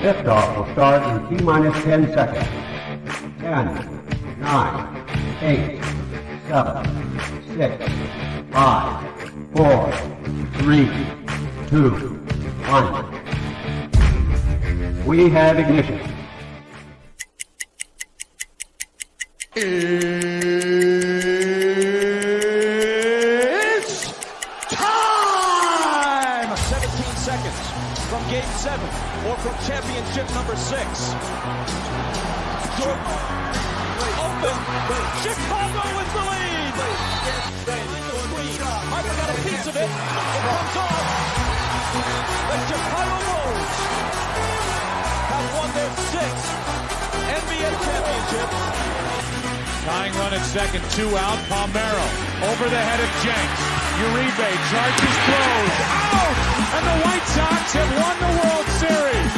Liftoff will start in T-minus 10 seconds. 10, 9, 8, 7, 6, 5, 4, 3, 2, 1. We have ignition. It's time! 17 seconds from Game 7 or from championship number 6. Jordan open. Chicago with the lead. Harper got a piece of it. It comes off. The Chicago Bulls have won their 6th NBA championship. Tying run at second, 2 out. Palmero over the head of Jenks. Uribe charges, throws, out! And the White Sox have won the World Series.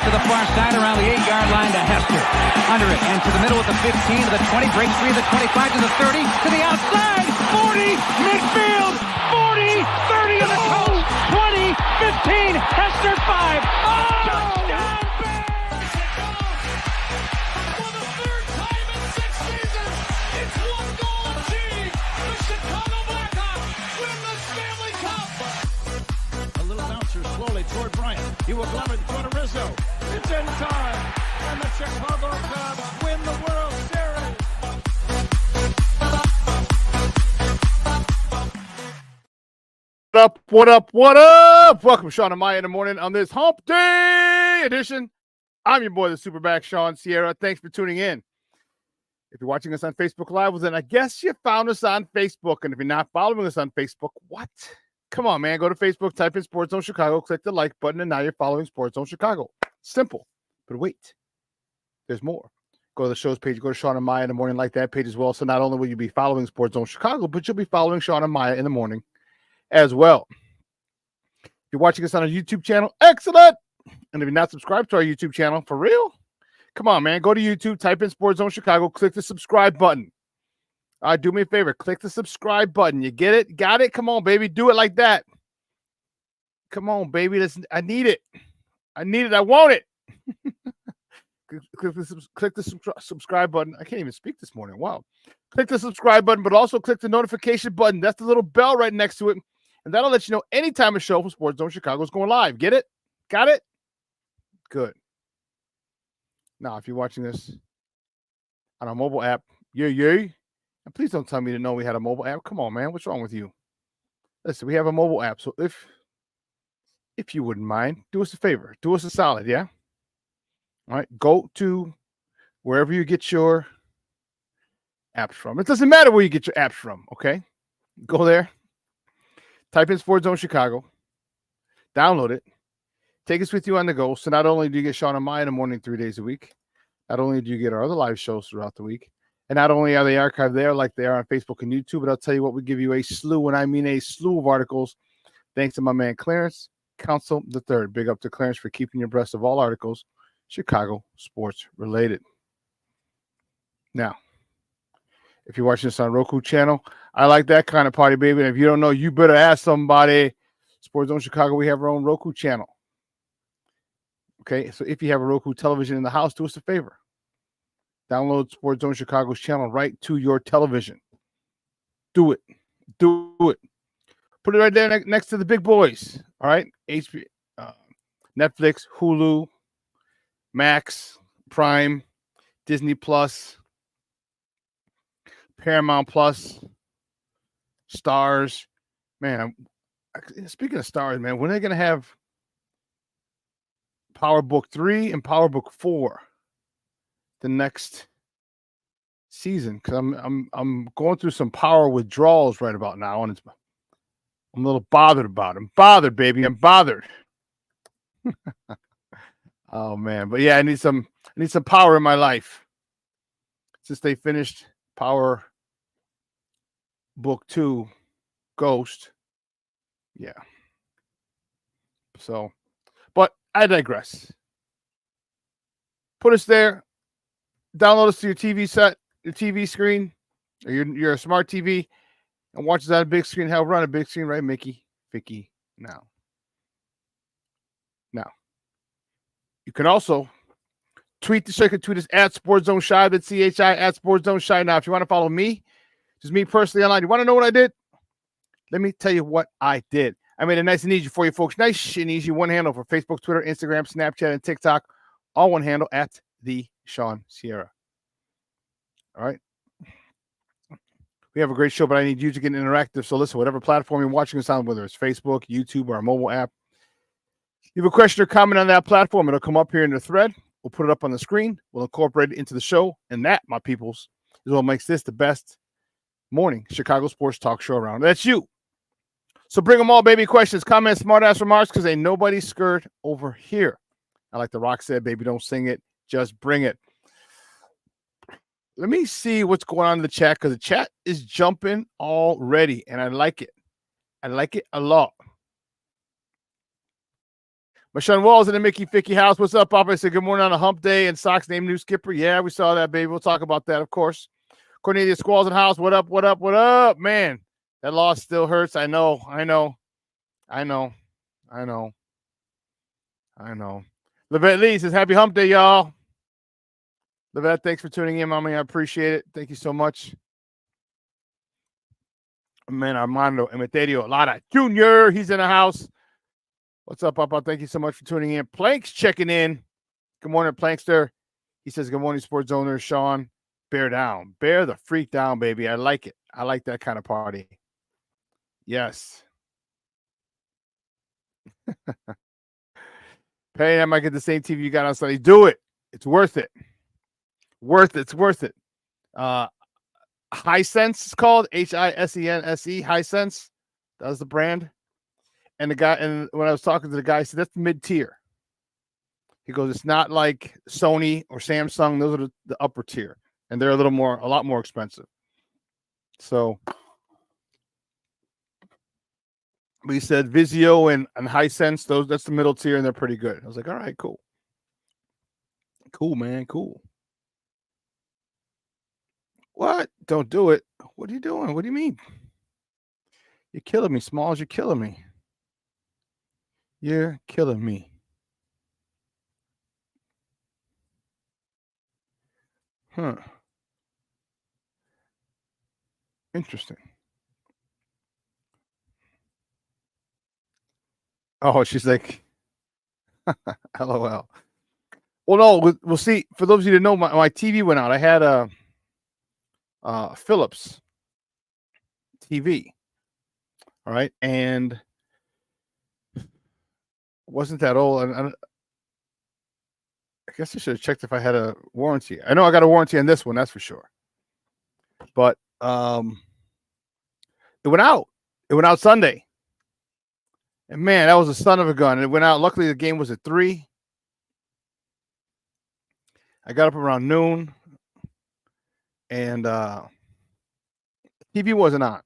To the far side around the 8-yard line to Hester. Under it and to the middle at the 15, to the 20, breaks free of the 25 to the 30, to the outside, 40, midfield, 40, 30 to the coast, 20, 15, Hester 5. Oh! Touchdown! Toward Bryant. He will glove it toward Rizzo. It's in time. And the Chicago Cubs win the World Series. What up? What up? What up? Welcome, Shawn and Maya in the morning on this Hump Day edition. I'm your boy, the SuperBack, Shawn Sierra. Thanks for tuning in. If you're watching us on Facebook Live, well, then I guess you found us on Facebook. And if you're not following us on Facebook, what? Come on, man. Go to Facebook, type in Sports Zone Chicago, click the like button, and now you're following Sports Zone Chicago. Simple. But wait, there's more. Go to the show's page. Go to Shawn and Maya in the morning, like that page as well. So not only will you be following Sports Zone Chicago, but you'll be following Shawn and Maya in the morning as well. If you're watching us on our YouTube channel, excellent. And if you're not subscribed to our YouTube channel, for real, come on, man. Go to YouTube, type in Sports Zone Chicago, click the subscribe button. All right, do me a favor. Click the subscribe button. You get it? Got it? Come on, baby. Do it like that. Come on, baby. I need it. I need it. I want it. click the subscribe button. I can't even speak this morning. Wow. Click the subscribe button, but also click the notification button. That's the little bell right next to it. And that'll let you know anytime a show from Sports Zone Chicago is going live. Get it? Got it? Good. Now, if you're watching this on our mobile app, yay. And please don't tell me to know we had a mobile app. Come on, man. What's wrong with you? Listen, we have a mobile app. So if you wouldn't mind, do us a favor. Do us a solid, yeah? All right. Go to wherever you get your apps from. It doesn't matter where you get your apps from, okay? Go there. Type in Sports Zone Chicago. Download it. Take us with you on the go. So not only do you get Shawn and Maya in the morning 3 days a week, not only do you get our other live shows throughout the week, and not only are they archived there like they are on Facebook and YouTube, but I'll tell you what, we give you a slew, and I mean a slew of articles, thanks to my man Clarence Council III. Big up to Clarence for keeping you abreast of all articles Chicago sports related. Now, if you're watching this on Roku channel, I like that kind of party, baby. And if you don't know, you better ask somebody. Sports Zone Chicago, we have our own Roku channel. Okay, so if you have a Roku television in the house, do us a favor. Download Sports Zone Chicago's channel right to your television. Do it. Do it. Put it right there next to the big boys. All right? HBO, Netflix, Hulu, Max, Prime, Disney Plus, Paramount Plus, Stars. Man, speaking of Stars, man, when are they going to have Power Book 3 and Power Book 4? The next season, because I'm going through some power withdrawals right about now, and I'm a little bothered about it. I'm bothered, baby. I'm bothered. Oh man, but yeah, I need some power in my life. Since they finished Power Book 2, Ghost, yeah. So, but I digress. Put us there. Download us to your TV set, your TV screen, or your smart TV, and watch us on a big screen. Hell, run a big screen, right, Mickey? Vicky, now. You can also tweet the show. You can tweet us at Sports Zone Shy. That's CHI at Sports Zone Shy. Now, if you want to follow me, just me personally online, you want to know what I did? Let me tell you what I did. I made it nice and easy for you folks. Nice and easy. One handle for Facebook, Twitter, Instagram, Snapchat, and TikTok. All one handle at the Shawn Sierra. All right. We have a great show, but I need you to get interactive. So listen, whatever platform you're watching us on, whether it's Facebook, YouTube, or our mobile app, if you have a question or comment on that platform, it'll come up here in the thread. We'll put it up on the screen. We'll incorporate it into the show. And that, my peoples, is what makes this the best morning Chicago sports talk show around. That's you. So bring them all, baby. Questions, comments, smart-ass remarks, because ain't nobody scared over here. I like The Rock said, baby, don't sing it. Just bring it. Let me see what's going on in the chat, because the chat is jumping already, and I like it. I like it a lot. Marshawn Walls in the Mickey Ficky house. What's up, Papa? I said good morning on a hump day, and Sox named new skipper. Yeah, we saw that, baby. We'll talk about that, of course. Cornelius Squalls in the house. What up, what up, what up? Man, that loss still hurts. I know. Levette Lee says, happy hump day, y'all. Levette, thanks for tuning in, mommy. I appreciate it. Thank you so much. Man, Armando Emeterio Lara Jr., he's in the house. What's up, Papa? Thank you so much for tuning in. Planks checking in. Good morning, Plankster. He says, good morning, Sports Owner Shawn. Bear down. Bear the freak down, baby. I like it. I like that kind of party. Yes. Hey, I might get the same TV you got on Sunday. Do it. It's worth it. It's worth it. Hisense is called Hisense. Hisense. That was the brand. And the guy, and when I was talking to the guy, he said that's mid-tier. He goes, it's not like Sony or Samsung. Those are the upper tier, and they're a lot more expensive. So, but he said Vizio and Hisense, that's the middle tier, and they're pretty good. I was like, all right, cool. Cool, man, cool. What? Don't do it. What are you doing? What do you mean? You're killing me, Smalls. You're killing me. You're killing me. Huh. Interesting. Oh, she's like, LOL. Well, no, we'll see. For those of you that know, my TV went out. I had a Philips TV. All right. And wasn't that old. I guess I should have checked if I had a warranty. I know I got a warranty on this one, that's for sure. But it went out. It went out Sunday. And man, that was a son of a gun. It went out. Luckily, the game was at 3. I got up around noon, and TV wasn't on.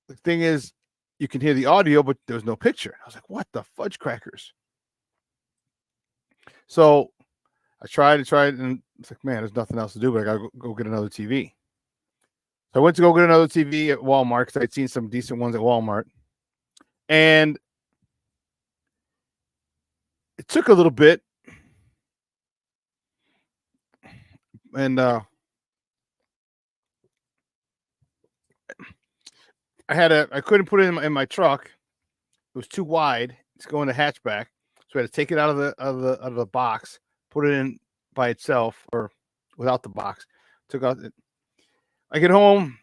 The thing is, you can hear the audio, but there was no picture. I was like, what the fudge crackers? So I tried, and it's like, man, there's nothing else to do, but I got to go get another TV. So I went to go get another TV at Walmart because I'd seen some decent ones at Walmart. And it took a little bit. And I couldn't put it in my truck. It was too wide. It's going to hatchback. So I had to take it out of the box, put it in by itself or without the box. Took out it. I get home.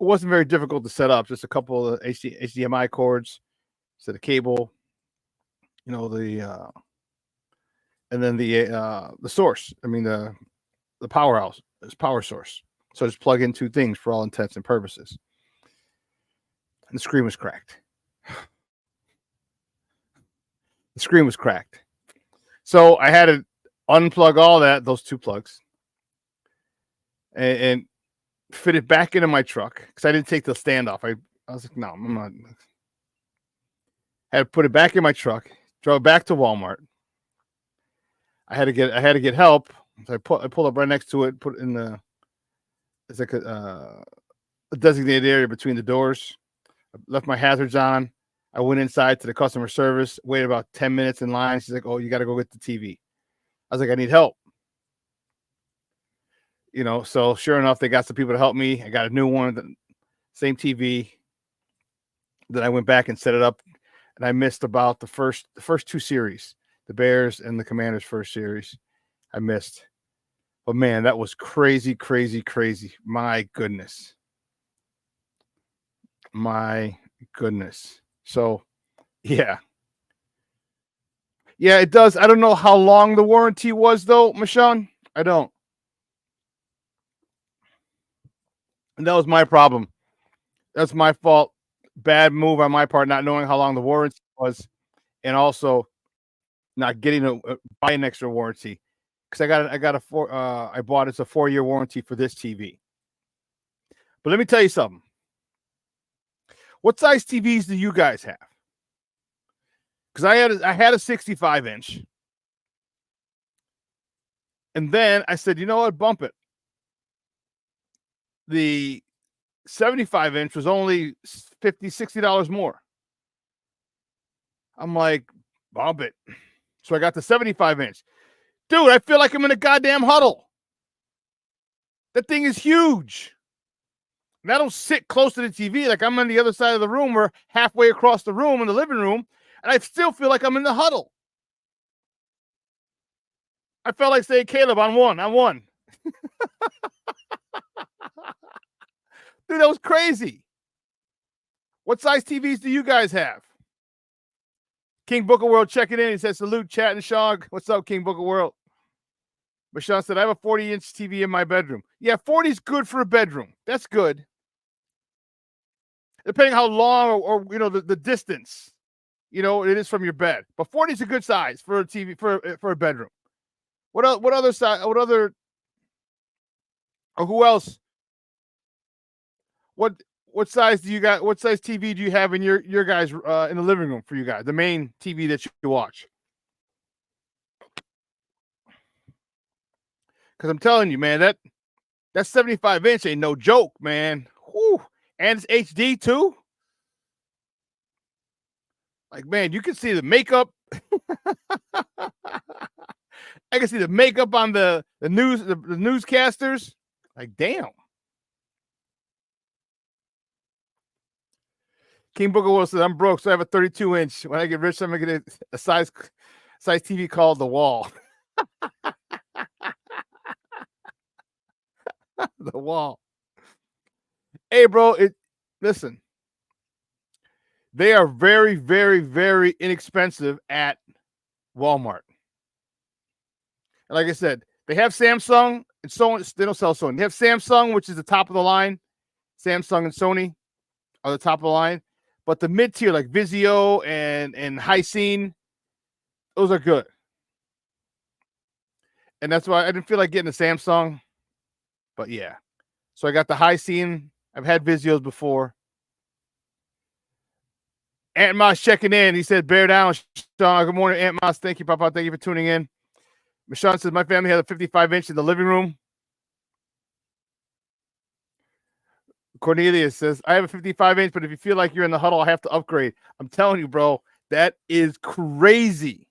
It wasn't very difficult to set up. Just a couple of HDMI cords, set a cable, and then the source. I mean the powerhouse, this power source. So just plug in 2 things for all intents and purposes. And the screen was cracked. The screen was cracked. So I had to unplug all those 2 plugs, and fit it back into my truck because I didn't take the stand off. I was like, no, I'm not. I had to put it back in my truck, drove back to Walmart. I had to get help. So I pulled up right next to it, put it in it's like a designated area between the doors. I left my hazards on. I went inside to the customer service, waited about 10 minutes in line. She's like, "Oh, you got to go get the TV." I was like, "I need help." So sure enough, they got some people to help me. I got a new one, the same TV. Then I went back and set it up, and I missed about the first two series, the Bears and the Commanders' first series. I missed. But man, that was crazy, crazy, crazy. My goodness. My goodness. So, yeah. Yeah, it does. I don't know how long the warranty was, though, Michonne. I don't. And that was my problem. That's my fault. Bad move on my part, not knowing how long the warranty was, and also not getting buy an extra warranty because I bought it's a 4-year warranty for this TV. But let me tell you something. What size TVs do you guys have? Because I had a 65-inch, and then I said, you know what, bump it. The 75-inch was only $50-$60 more. I'm like, bump it. So I got the 75-inch. Dude, I feel like I'm in a goddamn huddle. That thing is huge. And I don't sit close to the TV like I'm on the other side of the room or halfway across the room in the living room, and I still feel like I'm in the huddle. I felt like saying, Caleb, on one. Dude, that was crazy. What size TVs do you guys have? King Booker World checking in. He says, salute, chat, and Shawn. What's up, King Booker World? But Shawn said, I have a 40-inch TV in my bedroom. Yeah, 40 is good for a bedroom. That's good. Depending how long or the distance, it is from your bed. But 40 is a good size for a TV, for a bedroom. What other size? What other? Or who else? What size do you got? What size TV do you have in your guys in the living room for you guys? The main TV that you watch. Because I'm telling you, man, that 75-inch ain't no joke, man. Whew. And it's HD too. Like, man, you can see the makeup. I can see the makeup on the newscasters. Like, damn. King Booker Will says, I'm broke, so I have a 32-inch. When I get rich, I'm going to get a size TV called The Wall. The Wall. Hey, bro, listen. They are very, very, very inexpensive at Walmart. And like I said, they have Samsung and Sony. They don't sell Sony. They have Samsung, which is the top of the line. Samsung and Sony are the top of the line. But the mid-tier, like Vizio and Hisense, those are good. And that's why I didn't feel like getting a Samsung. But yeah. So I got the Hisense. I've had Vizios before. Aunt Moss checking in. He said, bear down, Shawn. Good morning, Aunt Moss. Thank you, Papa. Thank you for tuning in. Michonne says, my family has a 55-inch in the living room. Cornelius says, I have a 55-inch, but if you feel like you're in the huddle, I have to upgrade. I'm telling you, bro, that is crazy.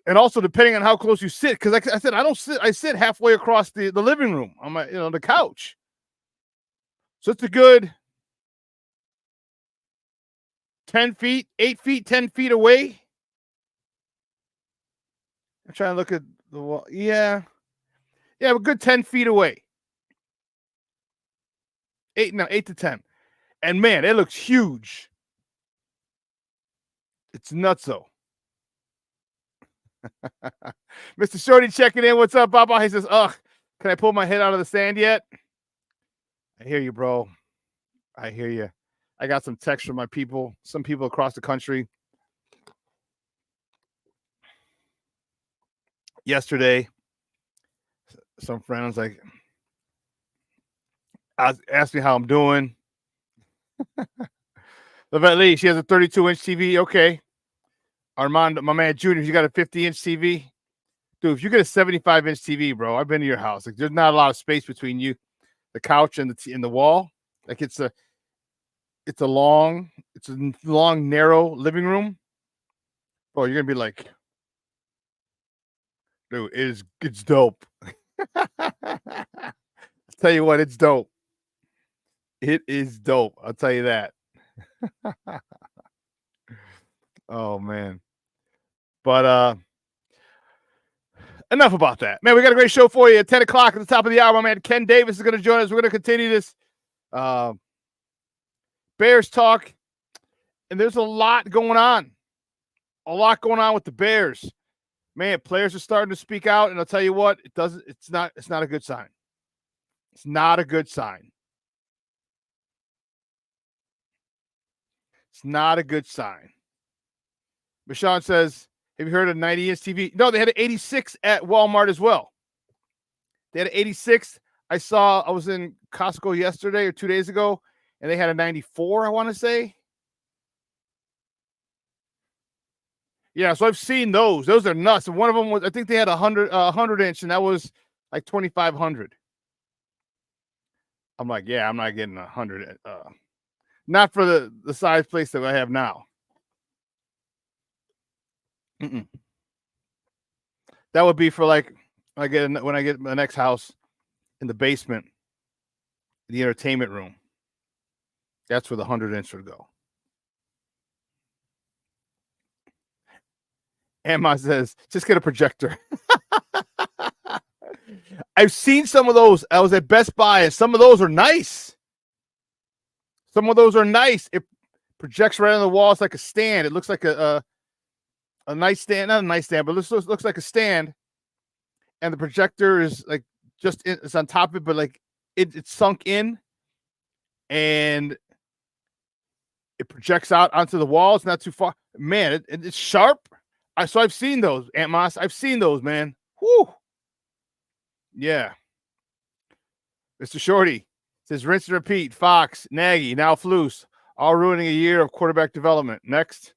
And also, depending on how close you sit, because like I said, I sit halfway across the living room on my, the couch. So it's a good 10 feet, 8 feet, 10 feet away. I'm trying to look at the wall. Yeah, a good 10 feet away. 8 to 10. And man, it looks huge. It's nutso. Mr. Shorty checking in. What's up, Papa? He says, ugh, can I pull my head out of the sand yet? I hear you, bro. I hear you. I got some text from some people across the country. Yesterday, some friends asked me how I'm doing. Levette Lee, she has a 32-inch TV. Okay. Armando, my man Junior, you got a 50-inch TV. Dude, if you get a 75-inch TV, bro, I've been to your house. Like, there's not a lot of space between you, the couch, and the wall. Like, it's it's a long, narrow living room. Oh, you're gonna be like, dude, it's dope. I'll tell you what, it's dope. It is dope. I'll tell you that. Oh man. But enough about that. Man, we got a great show for you at 10 o'clock at the top of the hour. My man Ken Davis is going to join us. We're going to continue this Bears talk. And there's a lot going on. A lot going on with the Bears. Man, players are starting to speak out, and I'll tell you what, it's not a good sign. It's not a good sign. It's not a good sign. Shawn says, have you heard of 90-inch TV? No, they had an 86 at Walmart as well. They had an 86. I was in Costco yesterday or 2 days ago, and they had a 94, I want to say. Yeah, so I've seen those. Those are nuts. And one of them was, I think they had a 100-inch, and that was like $2,500. I'm like, yeah, I'm not getting 100. Not for the size place that I have now. Mm-mm. That would be for like when I get my next house in the basement, the entertainment room. That's where the 100-inch would go. Emma says, just get a projector. I've seen some of those. I was at Best Buy, and some of those are nice. Some of those are nice. It projects right on the wall. It's like a stand. It looks like a nightstand, not a nightstand, but this looks like a stand. And the projector is like it's on top of it, but like it's sunk in, and it projects out onto the wall. It's not too far. Man, it's sharp. So I've seen those, Aunt Moss. I've seen those, man. Whoo. Yeah. Mr. Shorty says, rinse and repeat. Fox, Nagy, now Flus, all ruining a year of quarterback development. Next.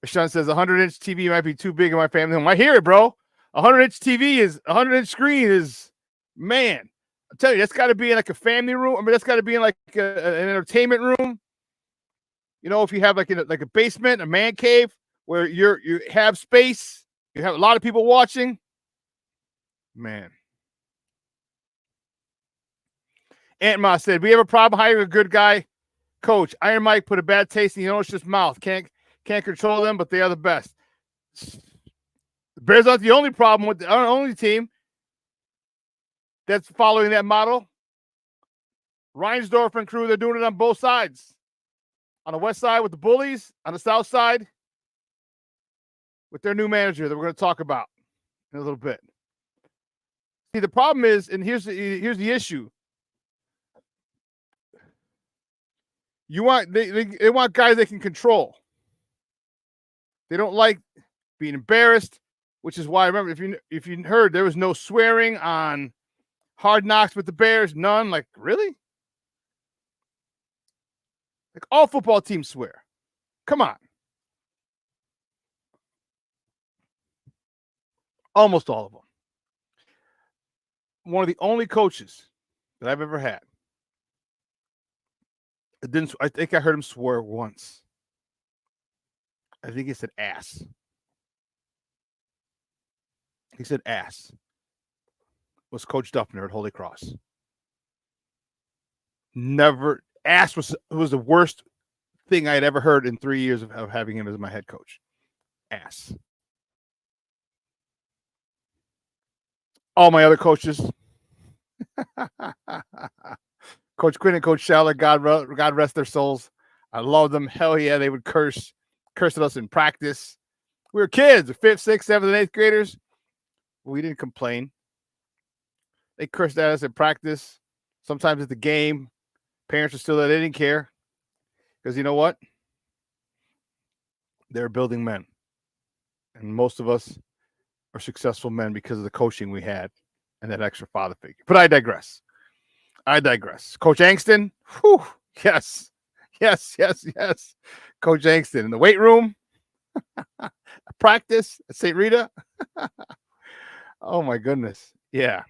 Shawn says, 100-inch TV might be too big in my family home. I hear it, bro. 100-inch TV is, 100-inch screen is, man. I tell you, that's got to be in like a family room. I mean, that's got to be in like an entertainment room. You know, if you have like a basement, a man cave where you have space, you have a lot of people watching. Man. Aunt Ma said, we have a problem hiring a good guy coach. Iron Mike put a bad taste in his mouth. Can't control them, but they are the best. The Bears aren't the only problem with our only team that's following that model. Reinsdorf and crew, they're doing it on both sides. On the west side with the bullies, on the south side with their new manager that we're going to talk about in a little bit. See, the problem is, and here's the issue. They want guys they can control. They don't like being embarrassed, which is why I remember if you heard, there was no swearing on Hard Knocks with the Bears, none. Like, really? Like, all football teams swear. Come on. Almost all of them. One of the only coaches that I've ever had. I think I heard him swear once. I think he said ass. He said ass. Was Coach Duffner at Holy Cross. Never. Ass was the worst thing I had ever heard in 3 years of having him as my head coach. Ass. All my other coaches. Coach Quinn and Coach Scheller, God rest their souls. I love them. Hell yeah, they would curse at us in practice. We were kids, 5th, 6th, 7th, and 8th graders. We didn't complain. They cursed at us in practice. Sometimes at the game. Parents are still there. They didn't care. Because you know what? They're building men. And most of us are successful men because of the coaching we had and that extra father figure. But I digress. Coach Angston, whew, yes. Coach Angston in the weight room, practice at St. Rita. Oh my goodness. Yeah.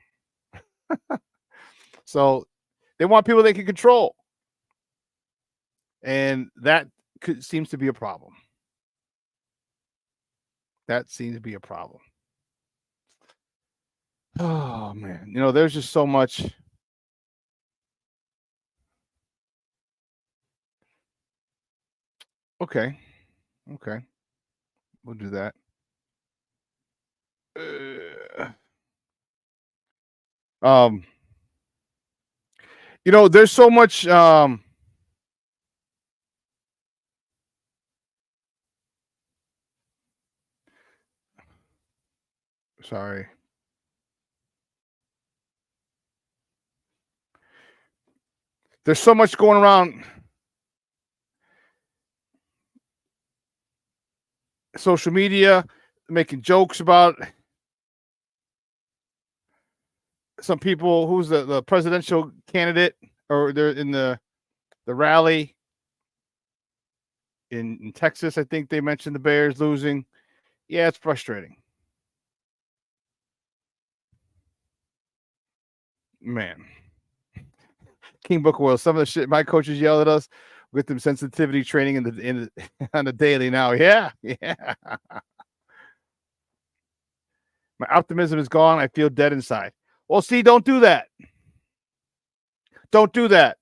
So They want people they can control. And that seems to be a problem. That seems to be a problem. Oh, man. You know, there's just so much. Okay. Okay. We'll do that. You know, there's so much sorry. There's so much going around social media, making jokes about some people. Who's the presidential candidate, or they're in the rally in Texas. I think they mentioned the Bears losing. Yeah, it's frustrating. Man. King Booker Will, some of the shit my coaches yell at us with them sensitivity training on the daily now. Yeah. My optimism is gone. I feel dead inside. Well, see, don't do that. Don't do that.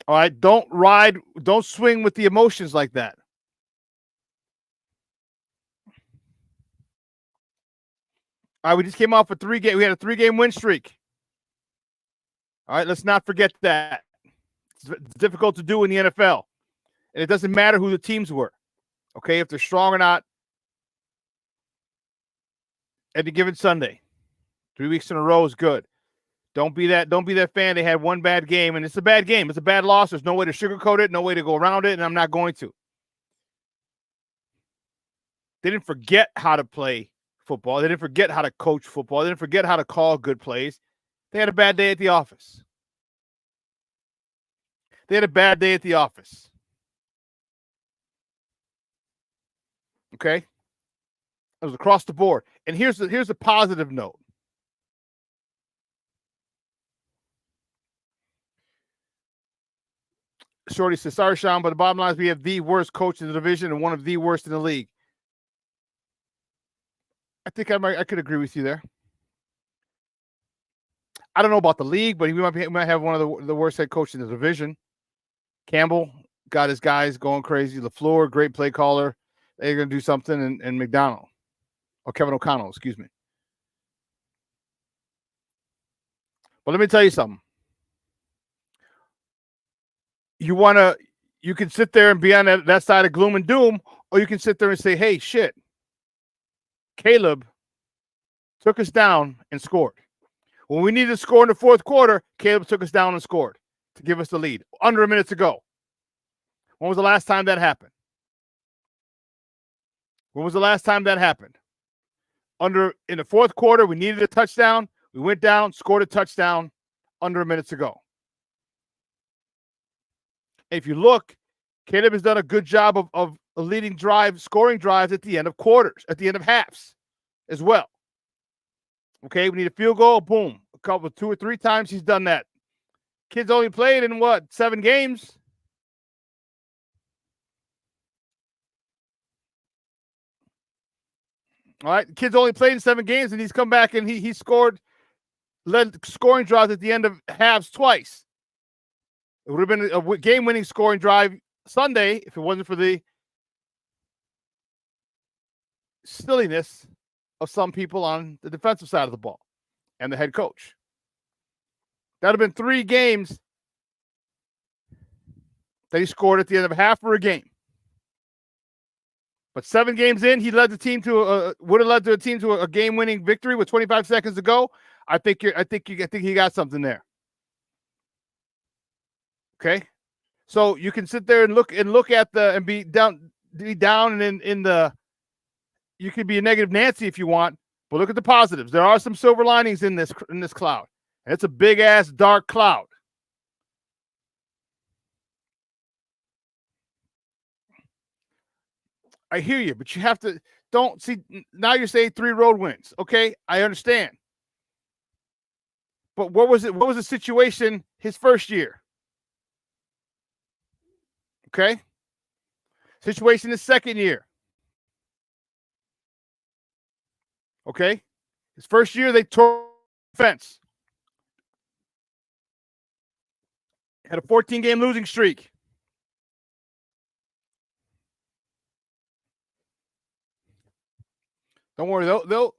All right. Don't swing with the emotions like that. All right, we just came off a 3-game. We had a 3-game win streak. All right, let's not forget that. It's difficult to do in the NFL. And it doesn't matter who the teams were. Okay, if they're strong or not. Any given Sunday. 3 weeks in a row is good. Don't be that fan. They had one bad game, and it's a bad game. It's a bad loss. There's no way to sugarcoat it, no way to go around it, and I'm not going to. They didn't forget how to play football. They didn't forget how to coach football. They didn't forget how to call good plays. They had a bad day at the office. Okay? It was across the board. And here's a positive note. Shorty says, sorry, Shawn, but the bottom line is we have the worst coach in the division and one of the worst in the league. I think I could agree with you there. I don't know about the league, but we might have one of the worst head coaches in the division. Campbell got his guys going crazy. LaFleur, great play caller. They're going to do something. And McDonald, or Kevin O'Connell, excuse me. But let me tell you something. You can sit there and be on that side of gloom and doom, or you can sit there and say, hey, shit, Caleb took us down and scored. When we needed to score in the fourth quarter, Caleb took us down and scored to give us the lead under a minute to go. When was the last time that happened? In the fourth quarter, we needed a touchdown. We went down, scored a touchdown under a minute to go. If you look, Caleb has done a good job of leading scoring drives at the end of quarters, at the end of halves as well. Okay, we need a field goal, boom. 2 or 3 times he's done that. Kid's only played in 7 games? All right, kid's only played in 7 games, and he's come back and he led scoring drives at the end of halves twice. It would have been a game-winning scoring drive Sunday if it wasn't for the silliness of some people on the defensive side of the ball and the head coach. That would have been 3 games that he scored at the end of half or a game. But 7 games in, he led the team would have led the team to a game-winning victory with 25 seconds to go. I think he got something there. Okay, so you can sit there and look at and be down and in the. You could be a negative Nancy if you want, but look at the positives. There are some silver linings in this cloud, and it's a big ass dark cloud. I hear you, but you have to don't see now. You're saying 3 road wins. Okay, I understand, But what was it? What was the situation his first year? Okay. Situation his second year. Okay. His first year, they tore the fence. Had a 14-game losing streak. Don't worry, they'll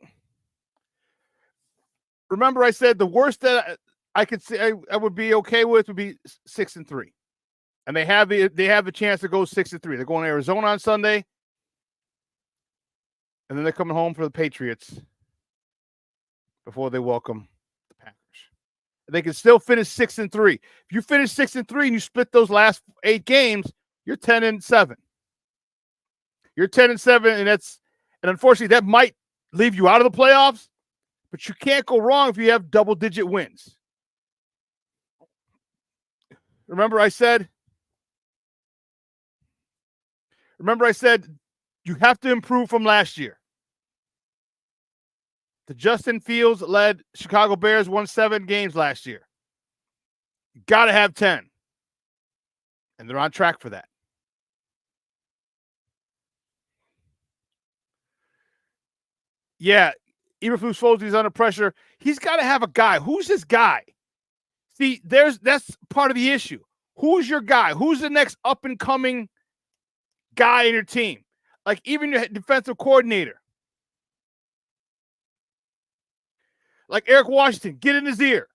remember I said the worst that I could say I would be okay with would be 6-3. And they have the chance to go 6-3. They're going to Arizona on Sunday. And then they're coming home for the Patriots before they welcome the Packers. They can still finish 6-3. If you finish 6-3 and you split those last 8 games, you're 10-7. You're 10-7, and unfortunately that might leave you out of the playoffs, but you can't go wrong if you have double-digit wins. Remember I said you have to improve from last year. The Justin Fields led Chicago Bears won 7 games last year. You got to have 10. And they're on track for that. Yeah, Eberflus Folsey's under pressure. He's got to have a guy. Who's his guy? See, that's part of the issue. Who's your guy? Who's the next up-and-coming guy in your team? Like even your defensive coordinator. Like Eric Washington, get in his ear.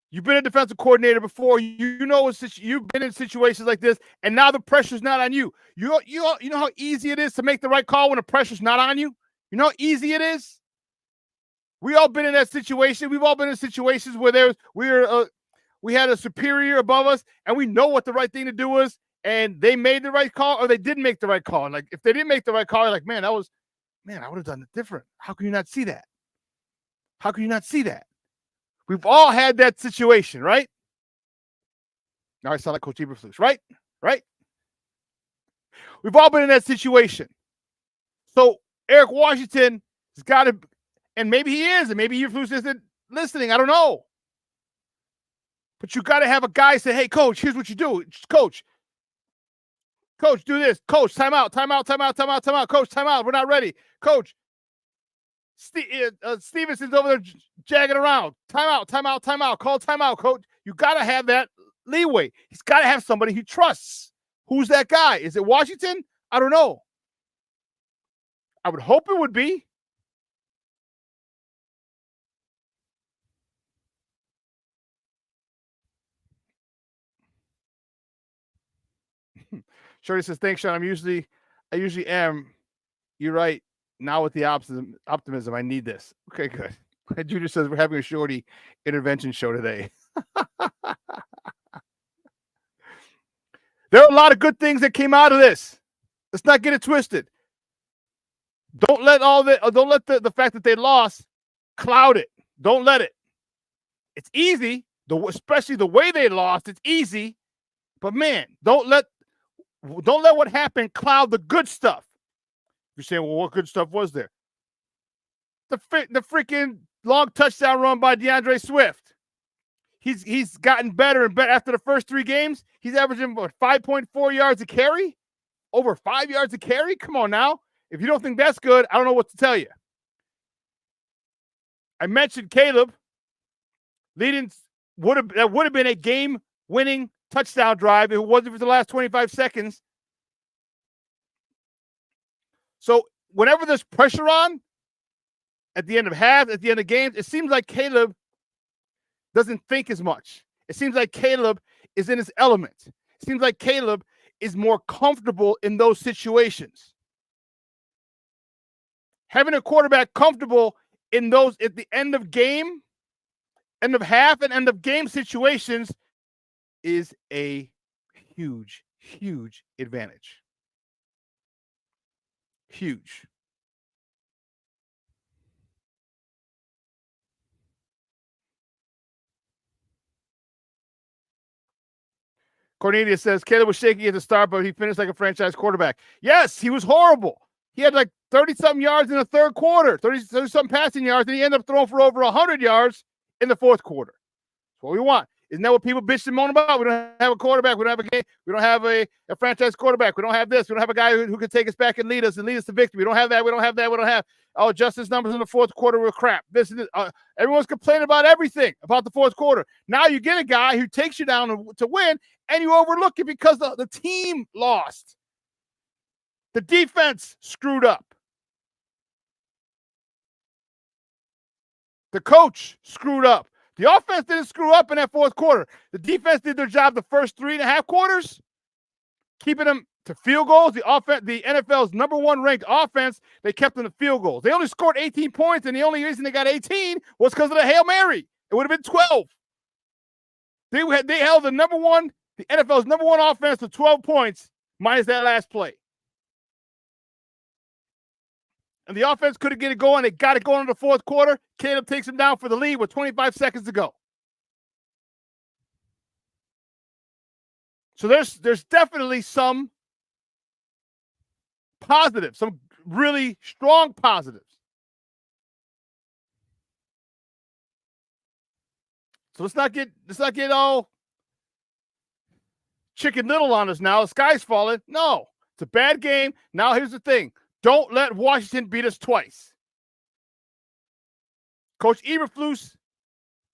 You've been a defensive coordinator before. You know you've been in situations like this, and now the pressure's not on you. You know how easy it is to make the right call when the pressure's not on you? You know how easy it is? We all been in that situation. We've all been in situations where we had a superior above us, and we know what the right thing to do is, and they made the right call or they didn't make the right call. And like if they didn't make the right call, you're like, I would have done it different. How can you not see that? How can you not see that? We've all had that situation, right? Now I sound like Coach Eberflus, right? Right? We've all been in that situation. So Eric Washington has got to, and maybe he is, and maybe Eberflus isn't listening. I don't know. But you got to have a guy say, hey, Coach, here's what you do. Coach, do this. Coach, time out. Coach, time out. We're not ready. Coach, Stevenson's over there jagging around. Time out. Call time out, Coach. You got to have that leeway. He's got to have somebody he trusts. Who's that guy? Is it Washington? I don't know. I would hope it would be. Shorty says, thanks, Shawn. I usually am. You're right. Now with the optimism, I need this. Okay, good. Junior says we're having a Shorty intervention show today. There are a lot of good things that came out of this. Let's not get it twisted. Don't let the fact that they lost cloud it. Don't let it. It's easy, especially the way they lost. It's easy, but man, don't let what happened cloud the good stuff. You're saying, well, what good stuff was there? The freaking long touchdown run by DeAndre Swift. He's gotten better and better after the first 3 games. He's averaging 5.4 yards a carry, over 5 yards a carry. Come on now. If you don't think that's good, I don't know what to tell you. I mentioned Caleb that would have been a game-winning touchdown drive if it wasn't for the last 25 seconds. So whenever there's pressure on at the end of half, at the end of games, it seems like Caleb doesn't think as much. It seems like Caleb is in his element. It seems like Caleb is more comfortable in those situations. Having a quarterback comfortable in those at the end of game, end of half, and end of game situations is a huge, huge advantage. Huge. Cornelius says Caleb was shaky at the start, but he finished like a franchise quarterback. Yes, he was horrible. He had like 30-something yards in the third quarter, 30-something passing yards, and he ended up throwing for over 100 yards in the fourth quarter. That's what we want. Isn't that what people bitch and moan about? We don't have a quarterback. We don't have a game. We don't have a franchise quarterback. We don't have this. We don't have a guy who can take us back and lead us to victory. We don't have that. We don't have that. We don't have. Oh, Justin's numbers in the fourth quarter were crap. This is everyone's complaining about everything about the fourth quarter. Now you get a guy who takes you down to win, and you overlook it because the team lost. The defense screwed up. The coach screwed up. The offense didn't screw up in that fourth quarter. The defense did their job the first 3.5 quarters, keeping them to field goals. The offense, the NFL's number 1 ranked offense, they kept them to field goals. They only scored 18 points, and the only reason they got 18 was because of the Hail Mary. It would have been 12. They held the NFL's number 1 offense to 12 points minus that last play. And the offense couldn't get it going. They got it going in the fourth quarter. Caleb takes him down for the lead with 25 seconds to go. So there's definitely some positives, some really strong positives. So let's not get all Chicken Little on us now. The sky's falling. No, it's a bad game. Now here's the thing. Don't let Washington beat us twice. Coach Eberflus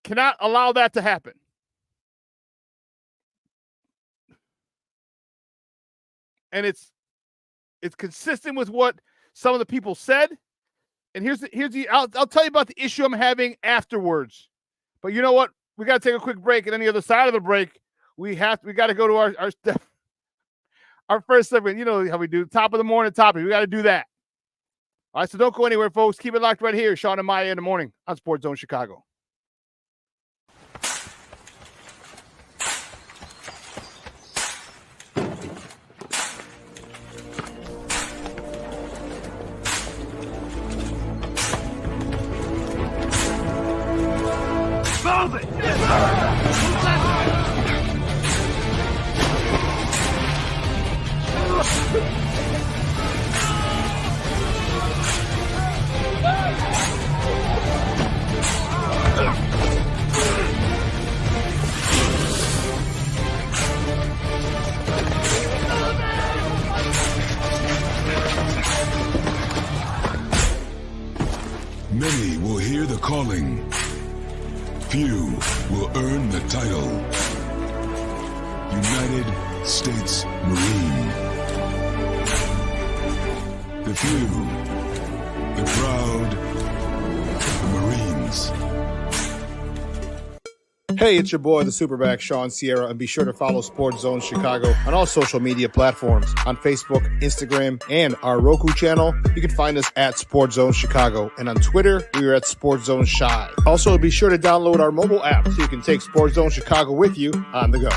cannot allow that to happen. And it's consistent with what some of the people said. And I'll tell you about the issue I'm having afterwards. But you know what? We got to take a quick break, and on the other side of the break, we got to go to our first segment. You know how we do top of the morning topic. We got to do that. All right, so don't go anywhere, folks. Keep it locked right here. Shawn and Maya in the morning on Sports Zone Chicago. Move it! Many will hear the calling. Few will earn the title. United States Marine. The few, the proud, the Marines. Hey, it's your boy, the SuperBack, Shawn Sierra, and be sure to follow Sports Zone Chicago on all social media platforms, on Facebook, Instagram, and our Roku channel. You can find us at Sports Zone Chicago, and on Twitter, we are at Sports Zone Shy. Also, be sure to download our mobile app so you can take Sports Zone Chicago with you on the go.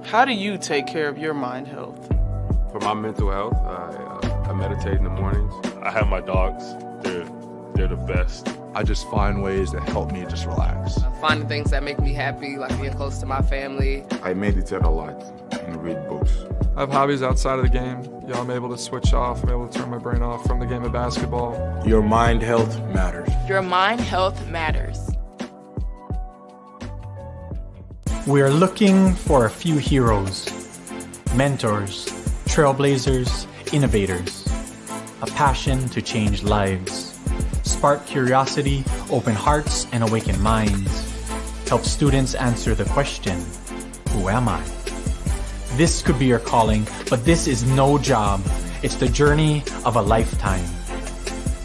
How do you take care of your mind health? For my mental health, I meditate in the mornings. I have my dogs. They're the best. I just find ways that help me just relax. Finding things that make me happy, like being close to my family. I meditate a lot and read books. I have hobbies outside of the game. I'm able to switch off. I'm able to turn my brain off from the game of basketball. Your mind health matters. Your mind health matters. We are looking for a few heroes, mentors, trailblazers, innovators, a passion to change lives, spark curiosity, open hearts, and awaken minds, help students answer the question, who am I? This could be your calling, but this is no job. It's the journey of a lifetime.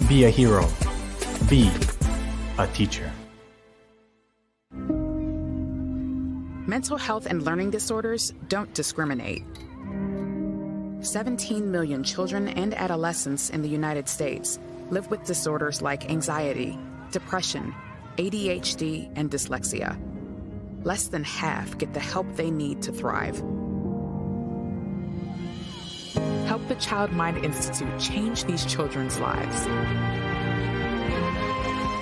Be a hero. Be a teacher. Mental health and learning disorders don't discriminate. 17 million children and adolescents in the United States live with disorders like anxiety, depression, ADHD, and dyslexia. Less than half get the help they need to thrive. Help the Child Mind Institute change these children's lives.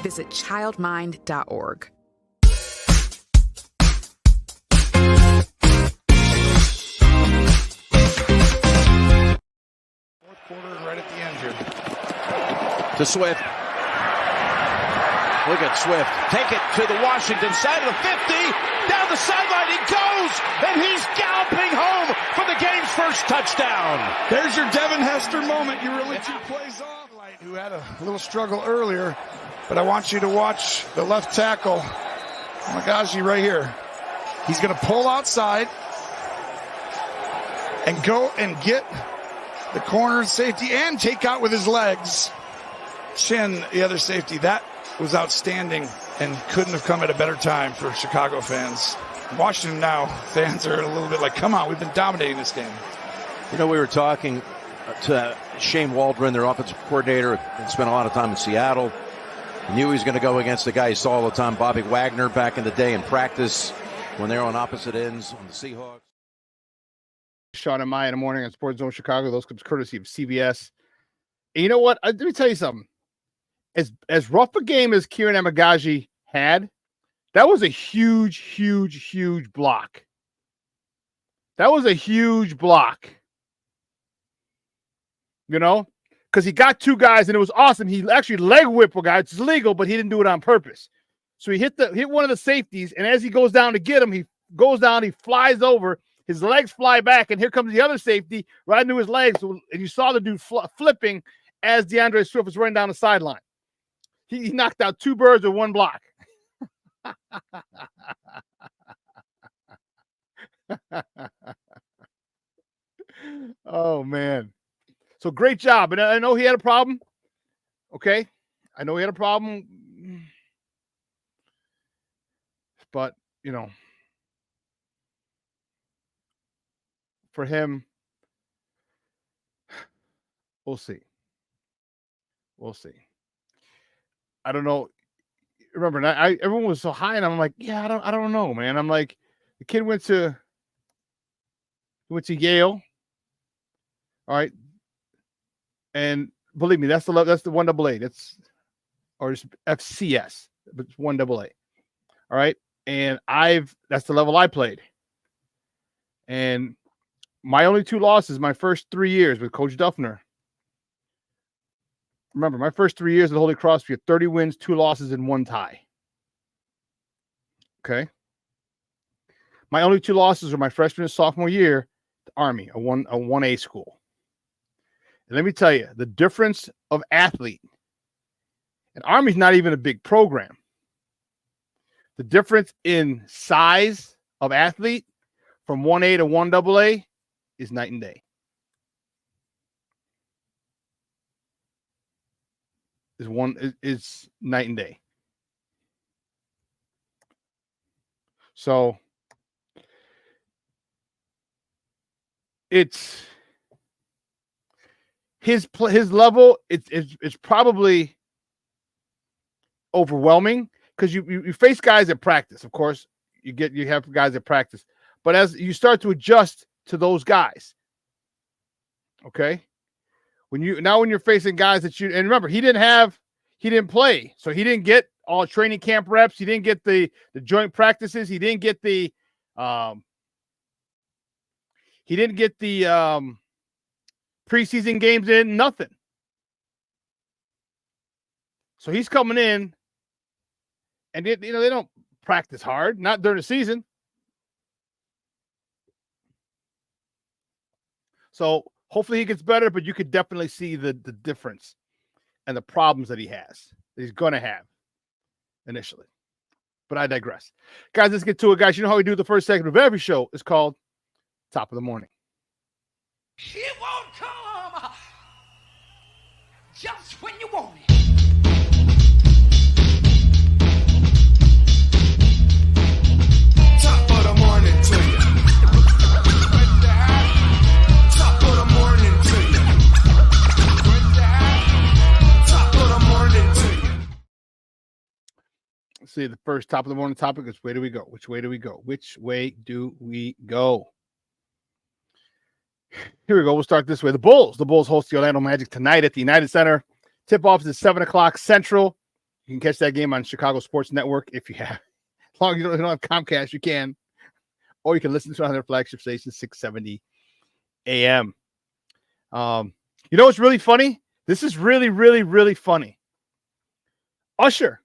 Visit childmind.org. Fourth quarter and right at the end here. To Swift. Look at Swift. Take it to the Washington side of the 50. Down the sideline he goes, and he's galloping home for the game's first touchdown. There's your Devin Hester moment. You're really 2 plays off. Who had a little struggle earlier, but I want you to watch the left tackle, Magaji, right here. He's going to pull outside and go and get the corner safety and take out with his legs. Chin, the other safety. That was outstanding and couldn't have come at a better time for Chicago fans. Washington now, fans are a little bit like, come on, we've been dominating this game. You know, we were talking to Shane Waldron, their offensive coordinator, and spent a lot of time in Seattle. He knew he was going to go against the guy he saw all the time, Bobby Wagner, back in the day in practice when they were on opposite ends on the Seahawks. Shawn and Maya in the morning on Sports Zone Chicago. Those clips courtesy of CBS. And you know what? Let me tell you something. As rough a game as Kieran Amagaji had, that was a huge, huge, huge block. That was a huge block. You know, because he got 2 guys and it was awesome. He actually leg whipped a guy. It's legal, but he didn't do it on purpose. So he hit one of the safeties, and as he goes down to get him, he goes down, he flies over, his legs fly back, and here comes the other safety right into his legs. And you saw the dude flipping as DeAndre Swift was running down the sideline. He knocked out 2 birds with 1 block. Oh, man. So great job. And I know he had a problem. Okay. I know he had a problem. But, you know, for him, we'll see. We'll see. I don't know. Remember, everyone was so high, and I'm like, yeah, I don't know, man. I'm like, the kid went to Yale. All right. And believe me, that's the 1AA. Or it's FCS, but it's 1AA. All right. And that's the level I played. And my only 2 losses, my first 3 years with Coach Duffner. Remember, my first 3 years at Holy Cross, we had 30 wins, 2 losses, and 1 tie. Okay. My only 2 losses were my freshman and sophomore year to Army, a 1A school. And let me tell you, the difference of athlete, and Army's not even a big program. The difference in size of athlete from 1A to 1AA is night and day. Is night and day. So it's his level. It's probably overwhelming because you face guys at practice. Of course, you have guys at practice, but as you start to adjust to those guys, okay. When you're facing guys that and remember, he didn't play, so he didn't get all training camp reps. He didn't get the joint practices. He didn't get the preseason games in, nothing. So he's coming in, and they don't practice hard, not during the season. So hopefully he gets better, but you could definitely see the difference and the problems that he's going to have initially. But I digress. Guys, let's get to it, guys. You know how we do the first segment of every show. It's called Top of the Morning. It won't come just when you want it. Top of the morning to you. Top of the morning to you. Top of the morning to you. Let's see, the first top of the morning topic is where do we go? Which way do we go? Which way do we go? Here we go. We'll start this way. The Bulls host the Orlando Magic tonight at the United Center. Tip-off is at 7 o'clock Central. You can catch that game on Chicago Sports Network if you have. As long as you don't have Comcast, you can. Or you can listen to it on their flagship station, 670 AM. You know what's really funny? This is really, really, really funny. Usher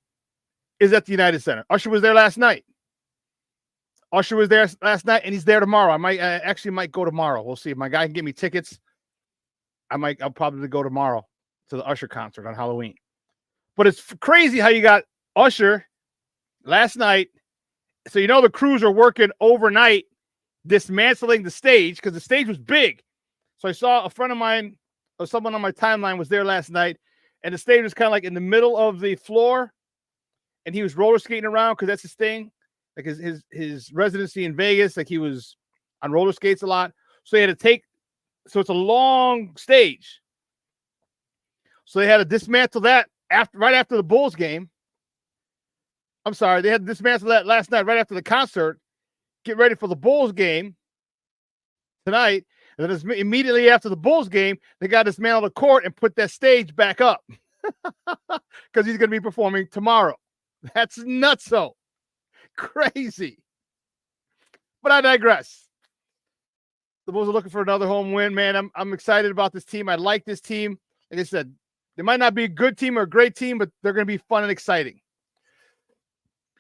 is at the United Center. Usher was there last night. And he's there tomorrow. I actually might go tomorrow. We'll see if my guy can get me tickets. I'll probably go tomorrow to the Usher concert on Halloween. But it's crazy how you got Usher last night. So the crews are working overnight, dismantling the stage because the stage was big. So I saw a friend of mine or someone on my timeline was there last night, and the stage was kind of like in the middle of the floor, and he was roller skating around because that's his thing. Like his residency in Vegas, like he was on roller skates a lot. So they had to so it's a long stage. So they had to dismantle that right after the Bulls game. I'm sorry, they had to dismantle that last night right after the concert, get ready for the Bulls game tonight. And then immediately after the Bulls game, they got to dismantle the court and put that stage back up because he's going to be performing tomorrow. That's nutso. Crazy. But I digress. The Bulls are looking for another home win, man. I'm excited about this team. I like this team. Like I said, they might not be a good team or a great team, but they're going to be fun and exciting.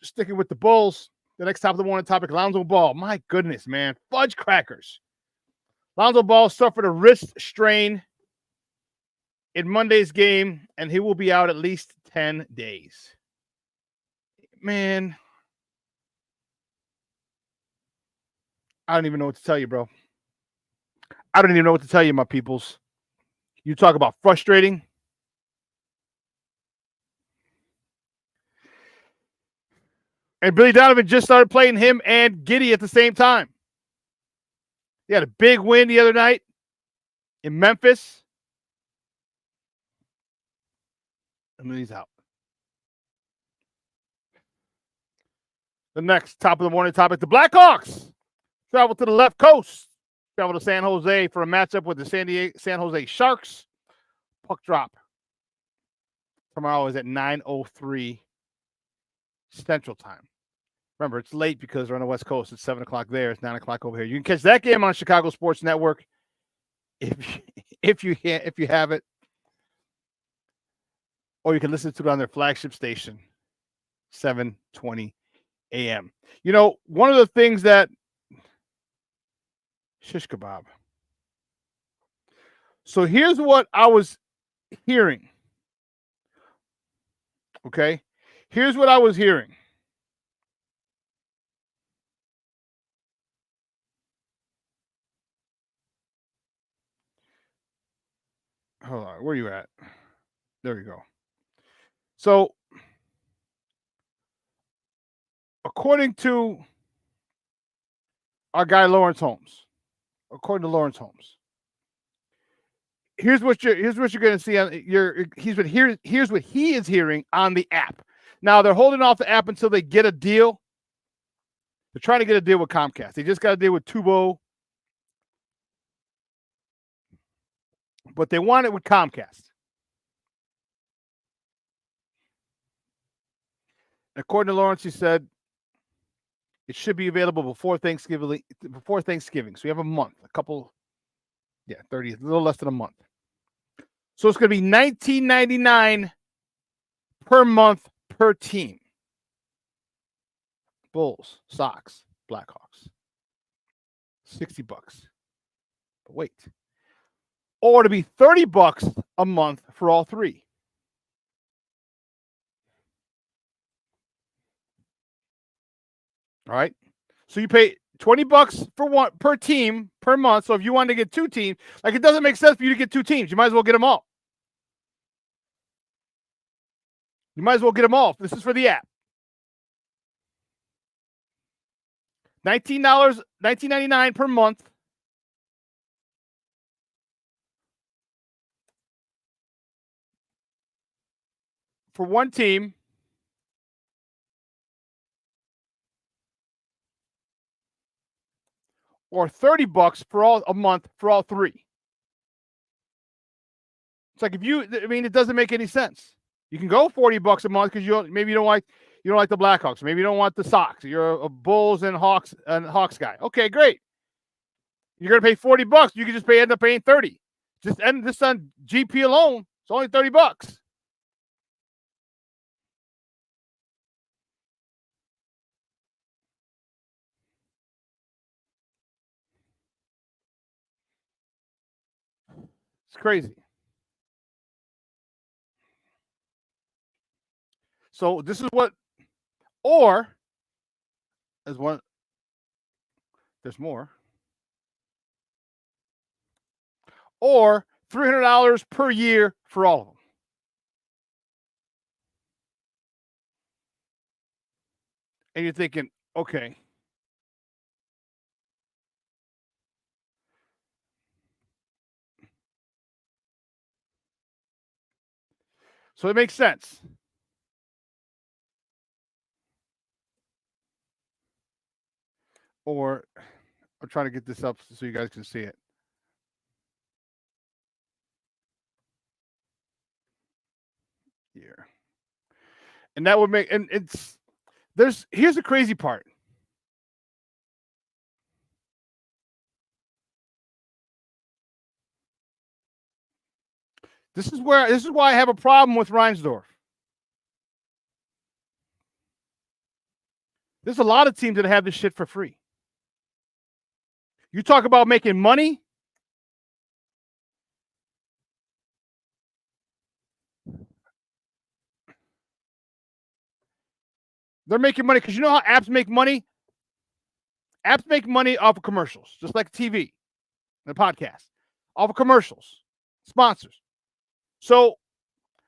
Sticking with the Bulls, the next top of the morning topic, Lonzo Ball. My goodness, man. Fudge crackers. Lonzo Ball suffered a wrist strain in Monday's game, and he will be out at least 10 days. Man, I don't even know what to tell you, bro. I don't even know what to tell you, my peoples. You talk about frustrating. And Billy Donovan just started playing him and Giddey at the same time. He had a big win the other night in Memphis. And then he's out. The next top of the morning topic, the Blackhawks travel to the left coast. Travel to San Jose for a matchup with the San Jose Sharks. Puck drop tomorrow is at 9:03 Central Time. Remember, it's late because we're on the West Coast. It's 7 o'clock there. It's 9 o'clock over here. You can catch that game on Chicago Sports Network if you have it, or you can listen to it on their flagship station, 7:20 a.m. One of the things that shish kebab. So here's what I was hearing. Okay, here's what I was hearing. Hold on, where are you at? There we go. So, according to our guy Lawrence Holmes, here's what you're going to see on here's what he is hearing on the app. Now they're holding off the app until they get a deal. They're trying to get a deal with Comcast. They just got a deal with Tubo, but they want it with Comcast. According to Lawrence, he said it should be available before Thanksgiving. So we have a month, 30, a little less than a month. So it's going to be $19.99 per month per team. Bulls, Sox, Blackhawks. $60. But wait. Or to be $30 a month for all three. All right. So you pay $20 for one per team per month. So if you want to get two teams, like it doesn't make sense for you to get two teams. You might as well get them all. This is for the app. $19.99 per month. For one team. Or $30 for a month for all three. It's like it doesn't make any sense. You can go $40 a month because maybe you don't like the Blackhawks. Maybe you don't want the Sox. You're a Bulls and Hawks guy. Okay, great. You're gonna pay $40. You can just end up paying $30. Just end this on GP alone. It's only $30. It's crazy. So this is what, or there's more, or $300 per year for all of them. And you're thinking, okay. So it makes sense. Or I'm trying to get this up so you guys can see it. Here. And that would make, and here's the crazy part. This is why I have a problem with Reinsdorf. There's a lot of teams that have this shit for free. You talk about making money. They're making money because you know how apps make money? Apps make money off of commercials, just like TV and podcast, off of commercials, sponsors. So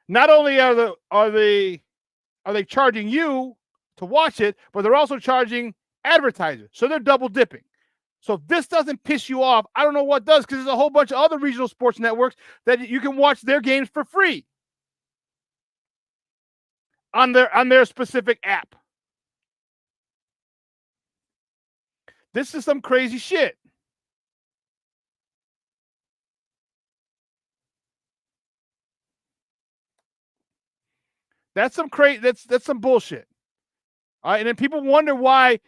not only are they charging you to watch it, but they're also charging advertisers. So they're double dipping. So if this doesn't piss you off, I don't know what does, because there's a whole bunch of other regional sports networks that you can watch their games for free on their specific app. This is some crazy shit. That's some that's some bullshit. All right, and then people wonder why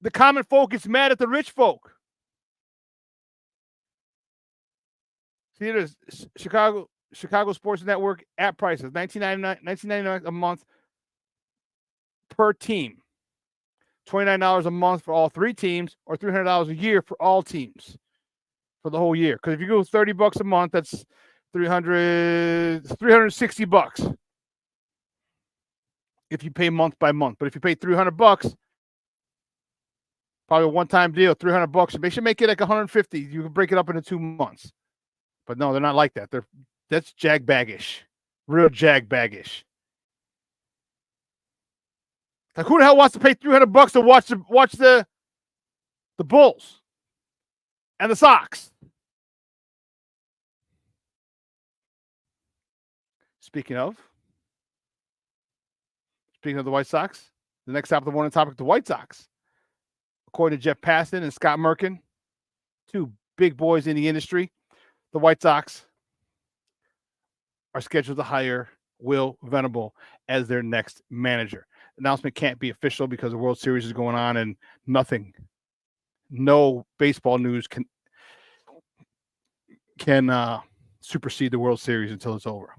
the common folk is mad at the rich folk. See, there's Chicago Sports Network app prices, $19.99 a month per team. $29 a month for all three teams, or $300 a year for all teams for the whole year. Because if you go $30 a month, that's $360 if you pay month by month. But if you pay $300, probably a one-time deal, $300. They should make it like $150. You can break it up into 2 months. But no, they're not like that. That's jag-baggish, real jag-baggish. Like, who the hell wants to pay $300 to watch the Bulls and the Sox? Speaking of the White Sox, the next topic, the White Sox. According to Jeff Passan and Scott Merkin, two big boys in the industry, the White Sox are scheduled to hire Will Venable as their next manager. Announcement can't be official because the World Series is going on and no baseball news can supersede the World Series until it's over.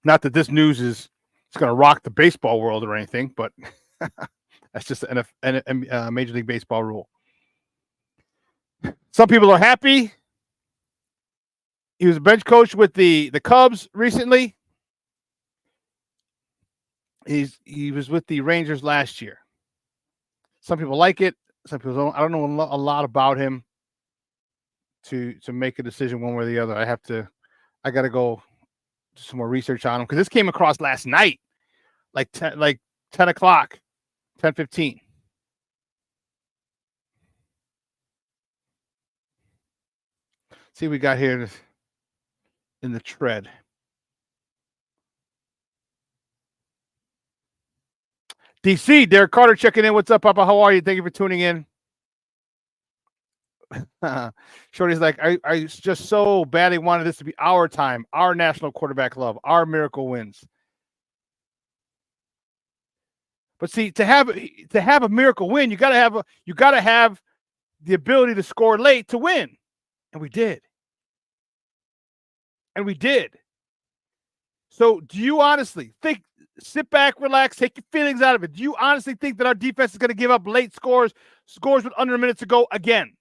Not that this news is going to rock the baseball world or anything, but that's just a Major League Baseball rule. Some people are happy. He was a bench coach with the Cubs recently. He was with the Rangers last year. Some people like it. Some people don't. I don't know a lot about him to make a decision one way or the other. I got to go do some more research on him, because this came across last night, like 10 o'clock, 10:15. See what we got here in the thread. DC, Derek Carter checking in. What's up, Papa? How are you? Thank you for tuning in. Shorty's like, I just so badly wanted this to be our time, our national quarterback love, our miracle wins. But see, to have a miracle win, you gotta have the ability to score late to win. And we did. So do you honestly think, sit back, relax, take your feelings out of it, do you honestly think that our defense is going to give up late scores with under a minute to go again?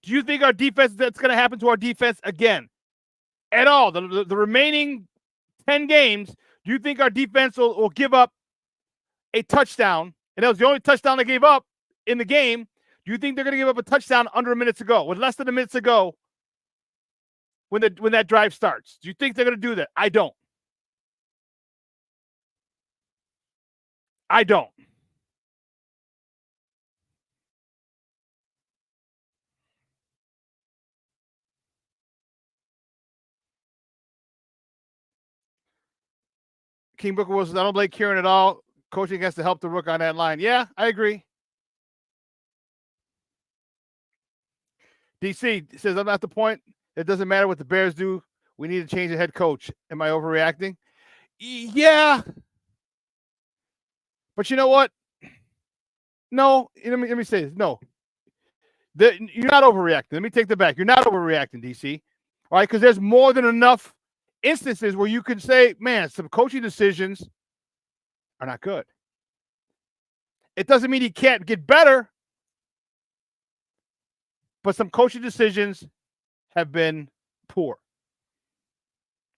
Do you think that's going to happen to our defense again? At all? The remaining 10 games, do you think our defense will give up a touchdown? And that was the only touchdown they gave up in the game. Do you think they're going to give up a touchdown under a minute to go, with less than a minute to go when that drive starts? Do you think they're going to do that? I don't. King Booker Wilson, I don't blame Kieran at all. Coaching has to help the Rook on that line. Yeah, I agree. DC says, I'm at the point. It doesn't matter what the Bears do. We need to change the head coach. Am I overreacting? Yeah. But you know what? No. Let me say this. No. You're not overreacting. Let me take that back. You're not overreacting, DC. All right? Because there's more than enough instances where you can say, man, some coaching decisions are not good. It doesn't mean he can't get better, but some coaching decisions have been poor.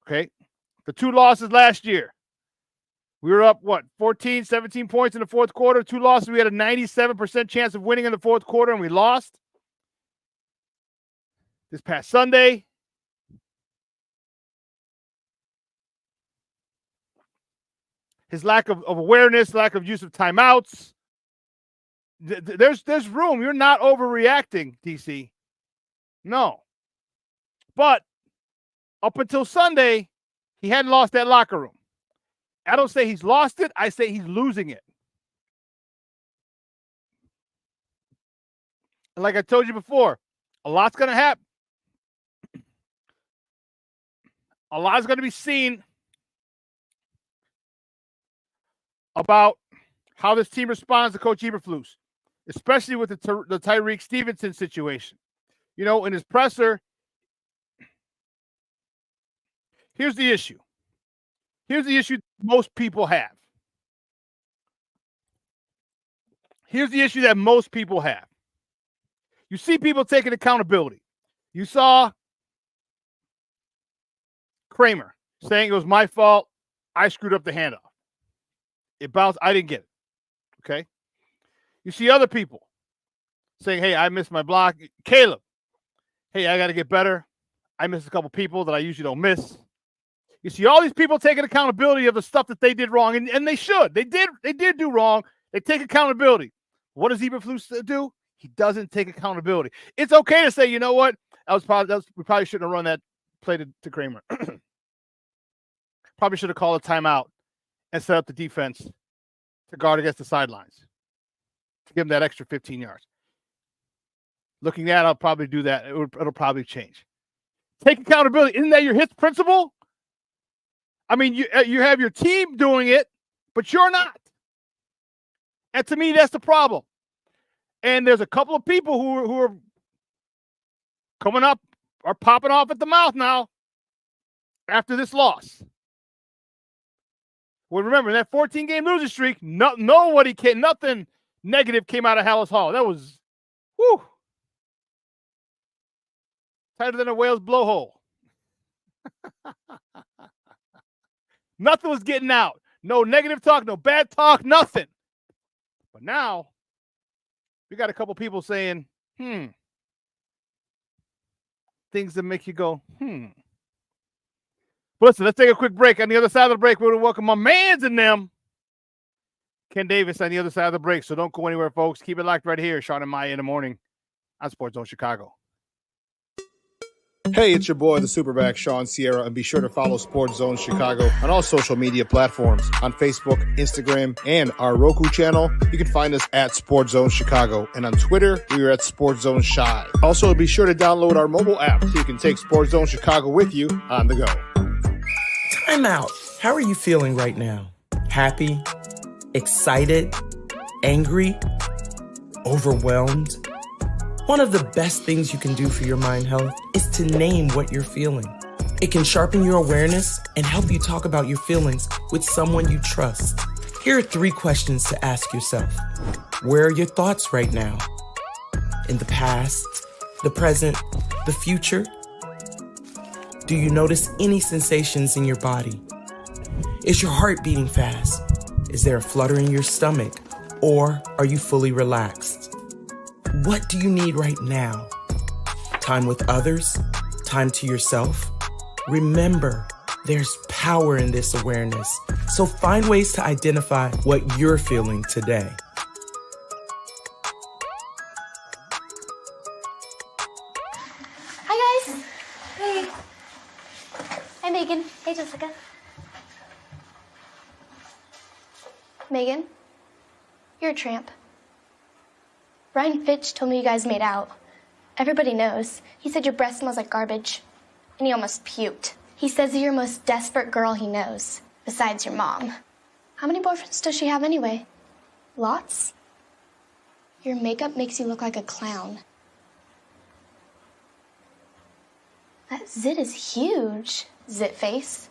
Okay? The 2 losses last year, we were up, 14, 17 points in the fourth quarter. 2 losses, we had a 97% chance of winning in the fourth quarter, and we lost. This past Sunday, his lack of awareness, lack of use of timeouts. There's room. You're not overreacting, DC. No. But up until Sunday, he hadn't lost that locker room. I don't say he's lost it. I say he's losing it. And like I told you before, a lot's going to happen. A lot is going to be seen about how this team responds to Coach Eberflus, especially with the Tyreek Stevenson situation. You know, in his presser, here's the issue. Here's the issue most people have. Here's the issue that most people have. You see people taking accountability. You saw Kramer saying it was my fault. I screwed up the handoff. It bounced. I didn't get it. Okay. You see other people saying, hey, I missed my block. Caleb, hey, I got to get better. I missed a couple people that I usually don't miss. You see all these people taking accountability of the stuff that they did wrong, and they should. They did do wrong. They take accountability. What does Eberflus do? He doesn't take accountability. It's okay to say, you know what? We probably shouldn't have run that play to Kramer. Probably should have called a timeout and set up the defense to guard against the sidelines to give him that extra 15 yards. Looking at, I'll probably do that. It'll probably change. Take accountability. Isn't that your hits principle? I mean, you have your team doing it, but you're not. And to me, that's the problem. And there's a couple of people who are coming up, are popping off at the mouth now after this loss. Well, remember, that 14-game losing streak, nothing negative came out of Hallis Hall. That was, tighter than a whale's blowhole. Nothing was getting out. No negative talk, no bad talk, nothing. But now, we got a couple people saying, things that make you go, But listen, let's take a quick break. On the other side of the break, we're going to welcome my mans in them, Ken Davis, on the other side of the break. So don't go anywhere, folks. Keep it locked right here. Shawn and Maya in the morning on Sports Zone Chicago. Hey, it's your boy, the SuperBack, Shawn Sierra, and be sure to follow Sports Zone Chicago on all social media platforms. On Facebook, Instagram, and our Roku channel, you can find us at Sports Zone Chicago. And on Twitter, we are at Sports Zone Shy. Also, be sure to download our mobile app so you can take Sports Zone Chicago with you on the go. Time out. How are you feeling right now? Happy? Excited? Angry? Overwhelmed? One of the best things you can do for your mind health is to name what you're feeling. It can sharpen your awareness and help you talk about your feelings with someone you trust. Here are 3 questions to ask yourself. Where are your thoughts right now? In the past, the present, the future? Do you notice any sensations in your body? Is your heart beating fast? Is there a flutter in your stomach? Or are you fully relaxed? What do you need right now? Time with others? Time to yourself? Remember, there's power in this awareness. So find ways to identify what you're feeling today. Hi, guys. Hey. Hi, Megan. Hey, Jessica. Megan, you're a tramp. Ryan Fitch told me you guys made out. Everybody knows. He said your breath smells like garbage. And he almost puked. He says you're the most desperate girl he knows, besides your mom. How many boyfriends does she have anyway? Lots? Your makeup makes you look like a clown. That zit is huge, zit face.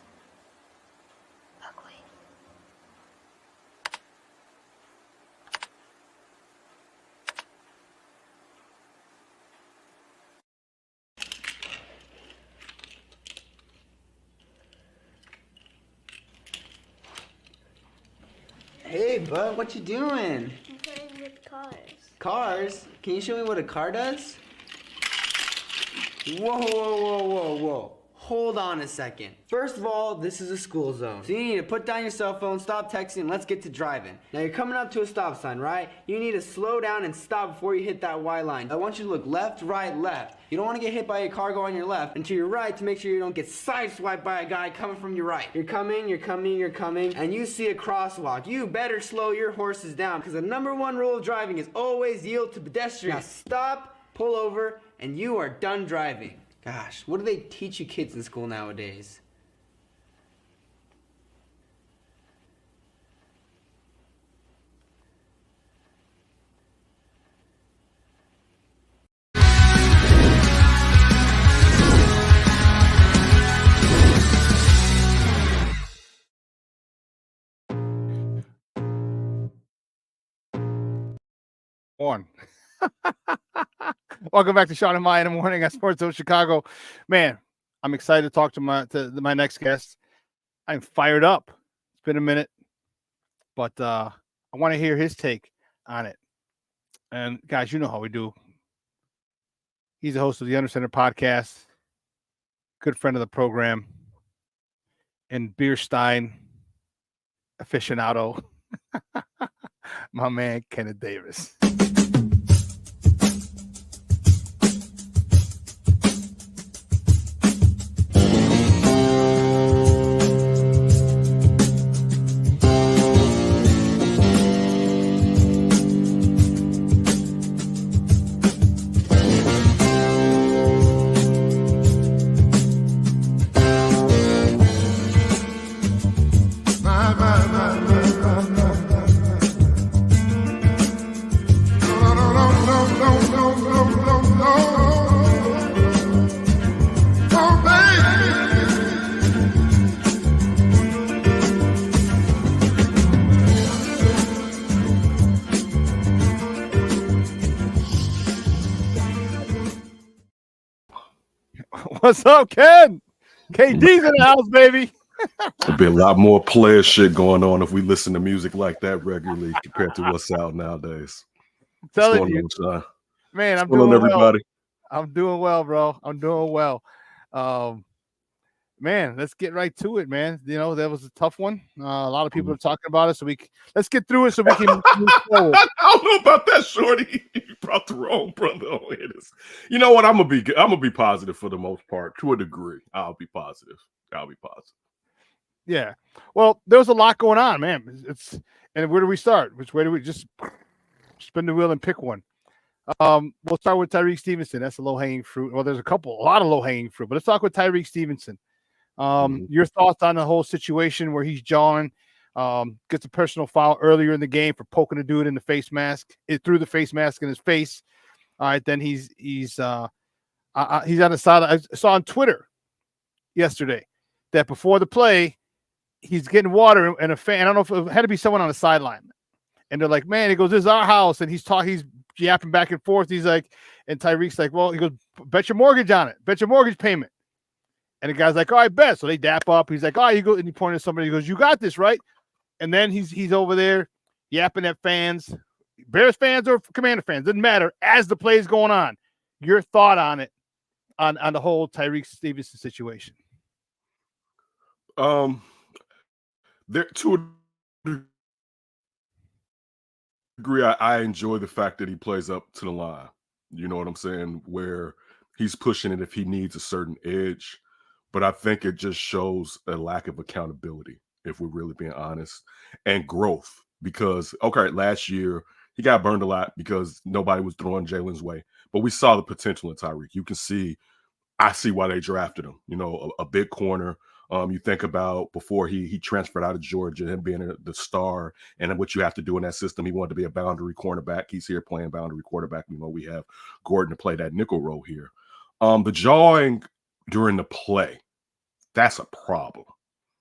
Hey, bud, what you doing? I'm playing with cars. Cars? Can you show me what a car does? Whoa, whoa, whoa, whoa, whoa. Hold on a second. First of all, this is a school zone. So you need to put down your cell phone, stop texting, and let's get to driving. Now you're coming up to a stop sign, right? You need to slow down and stop before you hit that Y line. I want you to look left, right, left. You don't want to get hit by a car going on your left and to your right to make sure you don't get sideswiped by a guy coming from your right. You're coming, and you see a crosswalk. You better slow your horses down because the #1 rule of driving is always yield to pedestrians. Now stop, pull over, and you are done driving. Gosh, what do they teach you kids in school nowadays? On. Welcome back to Shawn and Maya in the morning at Sports Zone Chicago. Man, I'm excited to talk to my next guest. I'm fired up. It's been a minute, but I want to hear his take on it. And guys, you know how we do. He's the host of the Under Center podcast, good friend of the program, and beer stein aficionado, my man Kenneth Davis. What's up, Ken? KD's in the house, baby. There'll be a lot more player shit going on if we listen to music like that regularly compared to what's out nowadays. I'm telling you, man, I'm doing well. I'm doing well, bro. I'm doing well. man, let's get right to it, man. You know, that was a tough one. A lot of people are talking about it, so let's get through it so we can move forward. I don't know about that, Shorty. You brought the wrong brother on here. You know what? I'm gonna be positive for the most part, to a degree. I'll be positive. Yeah. Well, there was a lot going on, man. And where do we start? Which way do we just spin the wheel and pick one? We'll start with Tyreek Stevenson. That's a low-hanging fruit. Well, there's a lot of low-hanging fruit, but let's talk with Tyreek Stevenson. Your thoughts on the whole situation where he's jawing, gets a personal foul earlier in the game for poking a dude in the face mask. It threw the face mask in his face. All right, then he's on the side. I saw on Twitter yesterday that before the play, he's getting water and a fan. I don't know if it had to be someone on the sideline. And they're like, man, he goes, this is our house. And he's yapping back and forth. He's like, and Tyreek's like, well, he goes, bet your mortgage on it. Bet your mortgage payment. And the guy's like, oh, I bet. So they dap up. He's like, oh, you go. And he pointed at somebody. He goes, you got this, right? And then he's over there yapping at fans, Bears fans or Commander fans. Doesn't matter. As the play's going on, your thought on it, on the whole Tyreek Stevenson situation. There to a degree, I enjoy the fact that he plays up to the line. You know what I'm saying? Where he's pushing it if he needs a certain edge. But I think it just shows a lack of accountability, if we're really being honest, and growth. Because, okay, last year he got burned a lot because nobody was throwing Jalen's way. But we saw the potential in Tyreek. You can see, I see why they drafted him. You know, a big corner. You think about before he transferred out of Georgia, him being the star, and what you have to do in that system. He wanted to be a boundary cornerback. He's here playing boundary quarterback. You know, we have Gordon to play that nickel role here. The jawing during the play, that's a problem.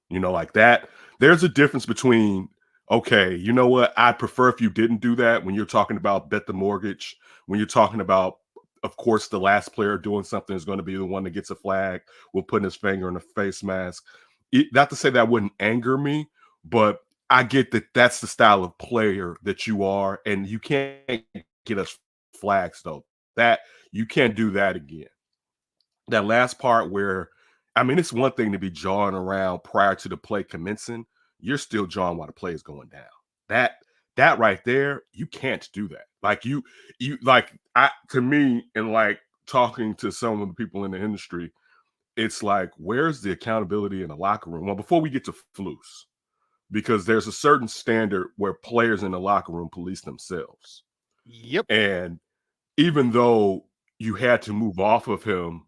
You know, like that. There's a difference between, okay, you know what? I'd prefer if you didn't do that when you're talking about bet the mortgage, when you're talking about, of course, the last player doing something is going to be the one that gets a flag, will put his finger in a face mask. Not to say that wouldn't anger me, but I get that that's the style of player that you are, and you can't get us flags, though. That you can't do that again. That last part where, I mean, it's one thing to be jawing around prior to the play commencing. You're still jawing while the play is going down. That right there, you can't do that. Like to me, and like talking to some of the people in the industry, it's like, where's the accountability in the locker room? Well, before we get to flus, because there's a certain standard where players in the locker room police themselves. Yep. And even though you had to move off of him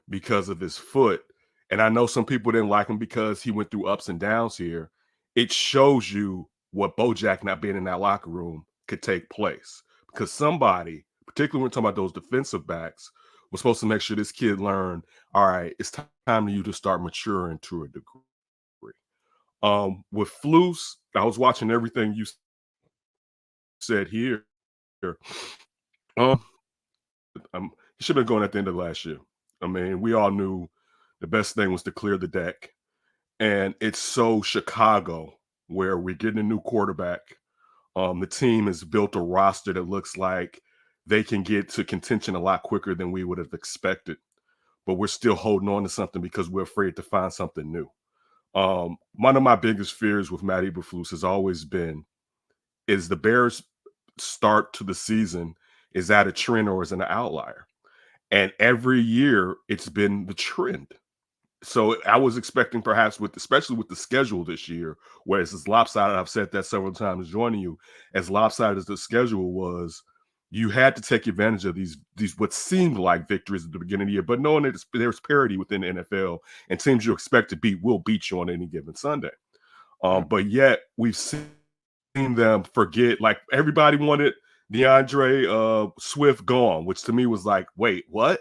because of his foot, and I know some people didn't like him because he went through ups and downs here, it shows you what Bojack not being in that locker room could take place. Because somebody, particularly when we're talking about those defensive backs, was supposed to make sure this kid learned, all right, it's time for you to start maturing to a degree. With flus, I was watching everything you said here. He should have been going at the end of last year. I mean, we all knew the best thing was to clear the deck. And it's so Chicago, where we're getting a new quarterback. The team has built a roster that looks like they can get to contention a lot quicker than we would have expected. But we're still holding on to something because we're afraid to find something new. One of my biggest fears with Matt Eberflus has always been, is the Bears' start to the season, is that a trend or is it an outlier? And every year it's been the trend. So I was expecting perhaps especially with the schedule this year, where it's as lopsided, I've said that several times joining you, as lopsided as the schedule was, you had to take advantage of these what seemed like victories at the beginning of the year, but knowing that there's parity within the NFL and teams you expect to beat will beat you on any given Sunday. But yet we've seen them forget, like everybody wanted DeAndre Swift gone, which to me was like, wait, what?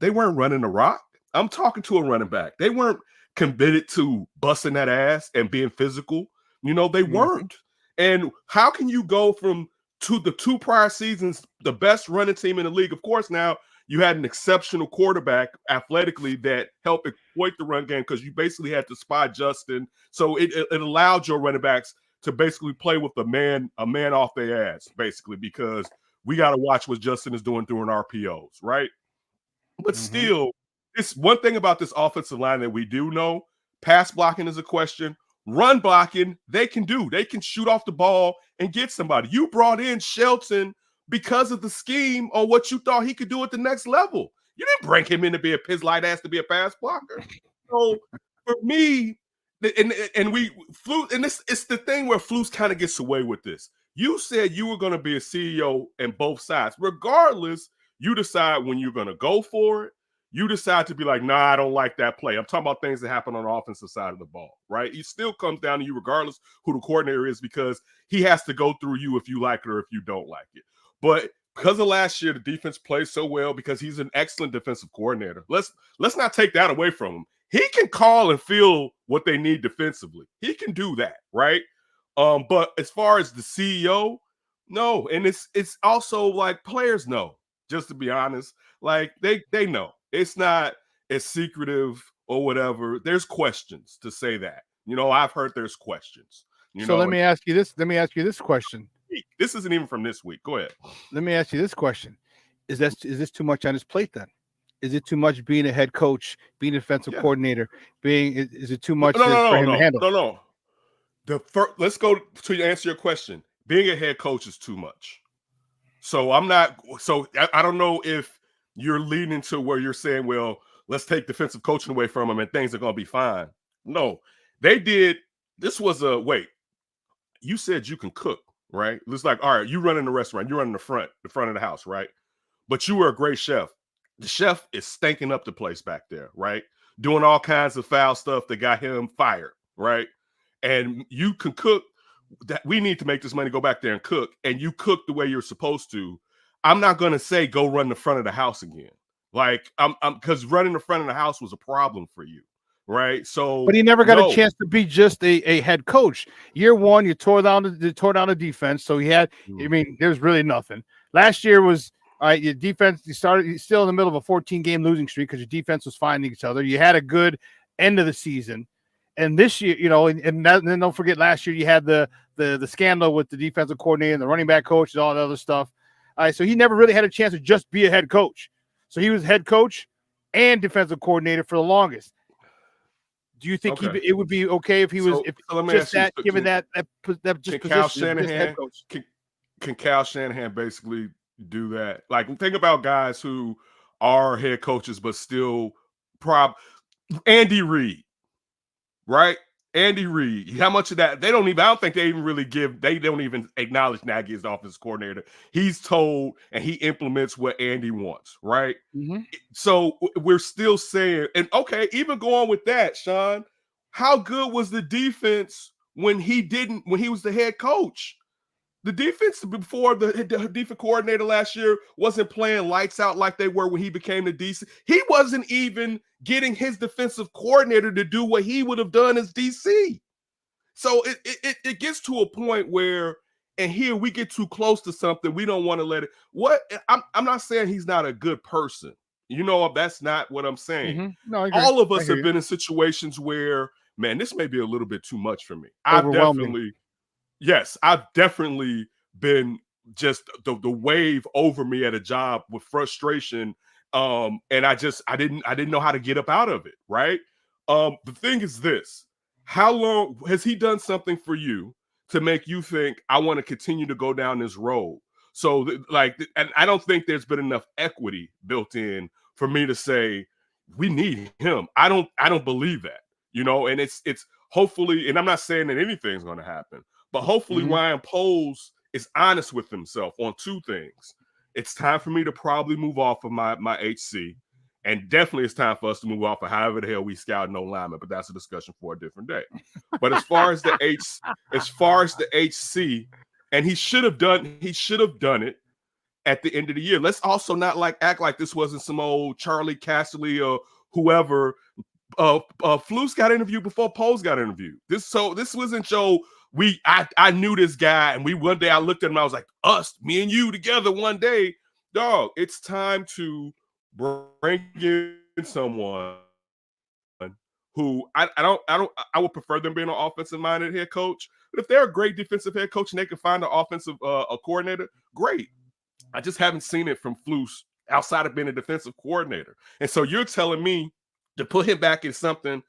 They weren't running the rock? I'm talking to a running back. They weren't committed to busting that ass and being physical. You know, they weren't. And how can you go from the two prior seasons, the best running team in the league? Of course, now you had an exceptional quarterback athletically that helped exploit the run game because you basically had to spy Justin. So it allowed your running backs to basically play with a man off their ass, basically, because we got to watch what Justin is doing RPOs, right? But still, It's one thing about this offensive line that we do know. Pass blocking is a question. Run blocking, they can do. They can shoot off the ball and get somebody. You brought in Shelton because of the scheme on what you thought he could do at the next level. You didn't bring him in to be a piss light ass to be a pass blocker. So for me, and we Flus, and it's the thing where Flus kind of gets away with this. You said you were going to be a CEO in both sides. Regardless, you decide when you're going to go for it. You decide to be like, nah, I don't like that play. I'm talking about things that happen on the offensive side of the ball, right? It still comes down to you regardless who the coordinator is, because he has to go through you if you like it or if you don't like it. But because of last year, the defense plays so well because he's an excellent defensive coordinator. Let's not take that away from him. He can call and feel what they need defensively. He can do that, right? But as far as the CEO, no. And it's also like players know, just to be honest. Like they know. It's not as secretive or whatever. There's questions to say that. I've heard there's questions. Let me ask you this. Let me ask you this question. This isn't even from this week. Go ahead. Let me ask you this question. Is this too much on his plate then? Is it too much being a head coach, being a defensive coordinator? Is it too much for him to handle? No. Let's go to answer your question. Being a head coach is too much. So I don't know if you're leading to where you're saying, well, let's take defensive coaching away from him and things are going to be fine. No, they did. This was you said you can cook, right? It's like, all right, you run in the restaurant, you run in the front of the house, right? But you were a great chef. The chef is stinking up the place back there, right? Doing all kinds of foul stuff that got him fired, right? And you can cook. That we need to make this money, go back there and cook, and you cook the way you're supposed to. I'm not going to say go run the front of the house again. Like I'm because running the front of the house was a problem for you, right? So, but he never got a chance to be just a head coach. Year one, you tore down the defense, so he had. I mean, there's really nothing. Last year was all right. Your defense, you still in the middle of a 14-game losing streak because your defense was finding each other. You had a good end of the season. And this year, and then don't forget last year you had the scandal with the defensive coordinator and the running back coach and all that other stuff. All right, so he never really had a chance to just be a head coach. So he was head coach and defensive coordinator for the longest. Do you think it would be okay if he was given that just position as head coach? Can Kyle Shanahan basically do that? Like, think about guys who are head coaches but still Andy Reid. Right? Andy Reid. How much of that? I don't think they don't even acknowledge Nagy as the offensive coordinator. He's told and he implements what Andy wants, right? Mm-hmm. So we're still saying, and okay, even going with that, Shawn, how good was the defense when he was the head coach? The defense before the defense coordinator last year wasn't playing lights out like they were when he became the DC. He wasn't even getting his defensive coordinator to do what he would have done as DC. So it gets to a point where, and here we get too close to something, we don't want to let it. I'm not saying he's not a good person. That's not what I'm saying. Mm-hmm. No, I agree. All of us have been in situations where, man, this may be a little bit too much for me. I've definitely been just the wave over me at a job with frustration. And I didn't know how to get up out of it. Right. The thing is this, how long has he done something for you to make you think I want to continue to go down this road? So and I don't think there's been enough equity built in for me to say we need him. I don't believe that, and it's hopefully, and I'm not saying that anything's going to happen, but hopefully Ryan Poles is honest with himself on two things. It's time for me to probably move off of my HC, and definitely it's time for us to move off of however the hell we scout no lineman, but that's a discussion for a different day. But as far as the HC, and he should have done it at the end of the year. Let's also not act like this wasn't some old Charlie Casserly or whoever. Flus got interviewed before Poles got interviewed. This wasn't Joe. I knew this guy, and one day I looked at him, I was like, me and you together one day, dog. It's time to bring in someone who I would prefer them being an offensive minded head coach. But if they're a great defensive head coach and they can find an offensive a coordinator, great. I just haven't seen it from Flus outside of being a defensive coordinator. And so you're telling me to put him back in something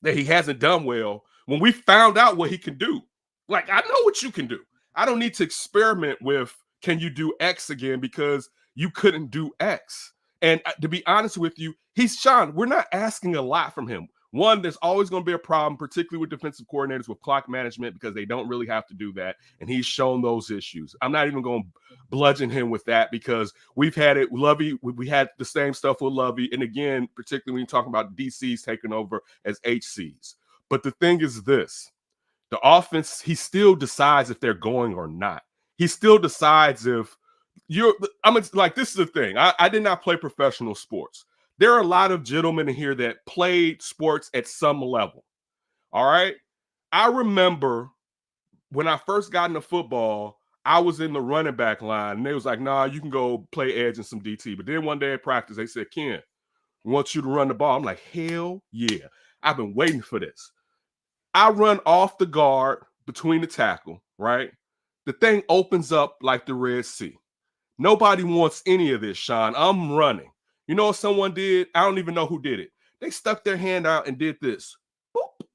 that he hasn't done well when we found out what he can do. Like, I know what you can do. I don't need to experiment with, can you do X again, because you couldn't do X. And to be honest with you, Shawn, we're not asking a lot from him. One, there's always going to be a problem, particularly with defensive coordinators with clock management, because they don't really have to do that. And he's shown those issues. I'm not even going to bludgeon him with that, because we've had it. Lovey, we had the same stuff with Lovey. And again, particularly when you're talking about DCs taking over as HCs. But the thing is this, the offense, he still decides if they're going or not. He still decides if this is the thing. I did not play professional sports. There are a lot of gentlemen in here that played sports at some level. All right. I remember when I first got into football, I was in the running back line, and they was like, nah, you can go play edge and some DT. But then one day at practice, they said, Ken, we want you to run the ball. I'm like, hell yeah. I've been waiting for this. I run off the guard between the tackle, right? The thing opens up like the Red Sea. Nobody wants any of this, Shawn. I'm running. You know what someone did? I don't even know who did it. They stuck their hand out and did this. Boop.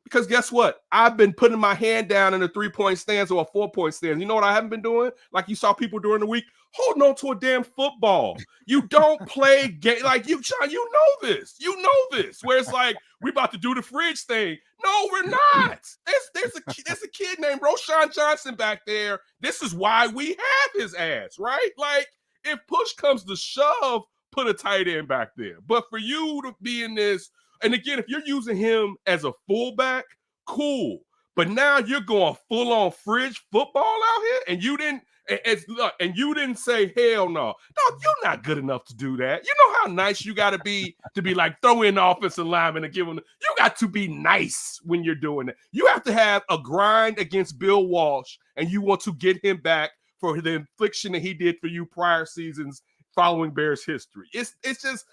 Because guess what? I've been putting my hand down in a 3-point stance or a 4-point stance. You know what I haven't been doing? Like you saw people during the week, holding on to a damn football. You don't play game like you, Shawn. You know this. You know this. Where it's like we about to do the fridge thing. No, we're not. There's a kid named Roshan Johnson back there. This is why we have his ass, right? Like if push comes to shove, put a tight end back there. But for you to be in this, and again, if you're using him as a fullback, cool. But now you're going full on fridge football out here, and you didn't say hell no. No, you're not good enough to do that. You know how nice you got to be like throw in the offensive lineman and give them. You got to be nice when you're doing it. You have to have a grind against Bill Walsh, and you want to get him back for the infliction that he did for you prior seasons following Bears history. It's just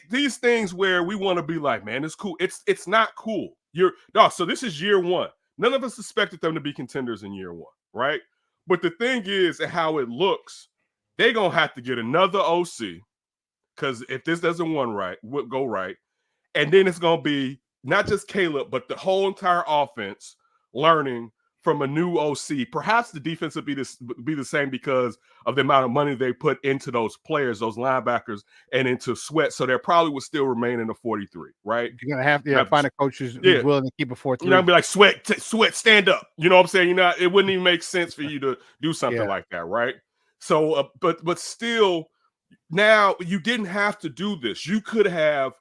these things where we want to be like, man, it's cool. It's not cool. So this is year one. None of us expected them to be contenders in year one, right? But the thing is, and how it looks, they're going to have to get another OC, because if this doesn't go right, and then it's going to be not just Caleb, but the whole entire offense learning from a new OC. Perhaps the defense would be the same because of the amount of money they put into those players, those linebackers, and into Sweat. So there probably would still remain in the 43, right? You're going to have to find a coach who's willing to keep a 4-3. You're not going to be like, Sweat, stand up. You know what I'm saying? It wouldn't even make sense for you to do something like that, right? So, but still, now you didn't have to do this. You could have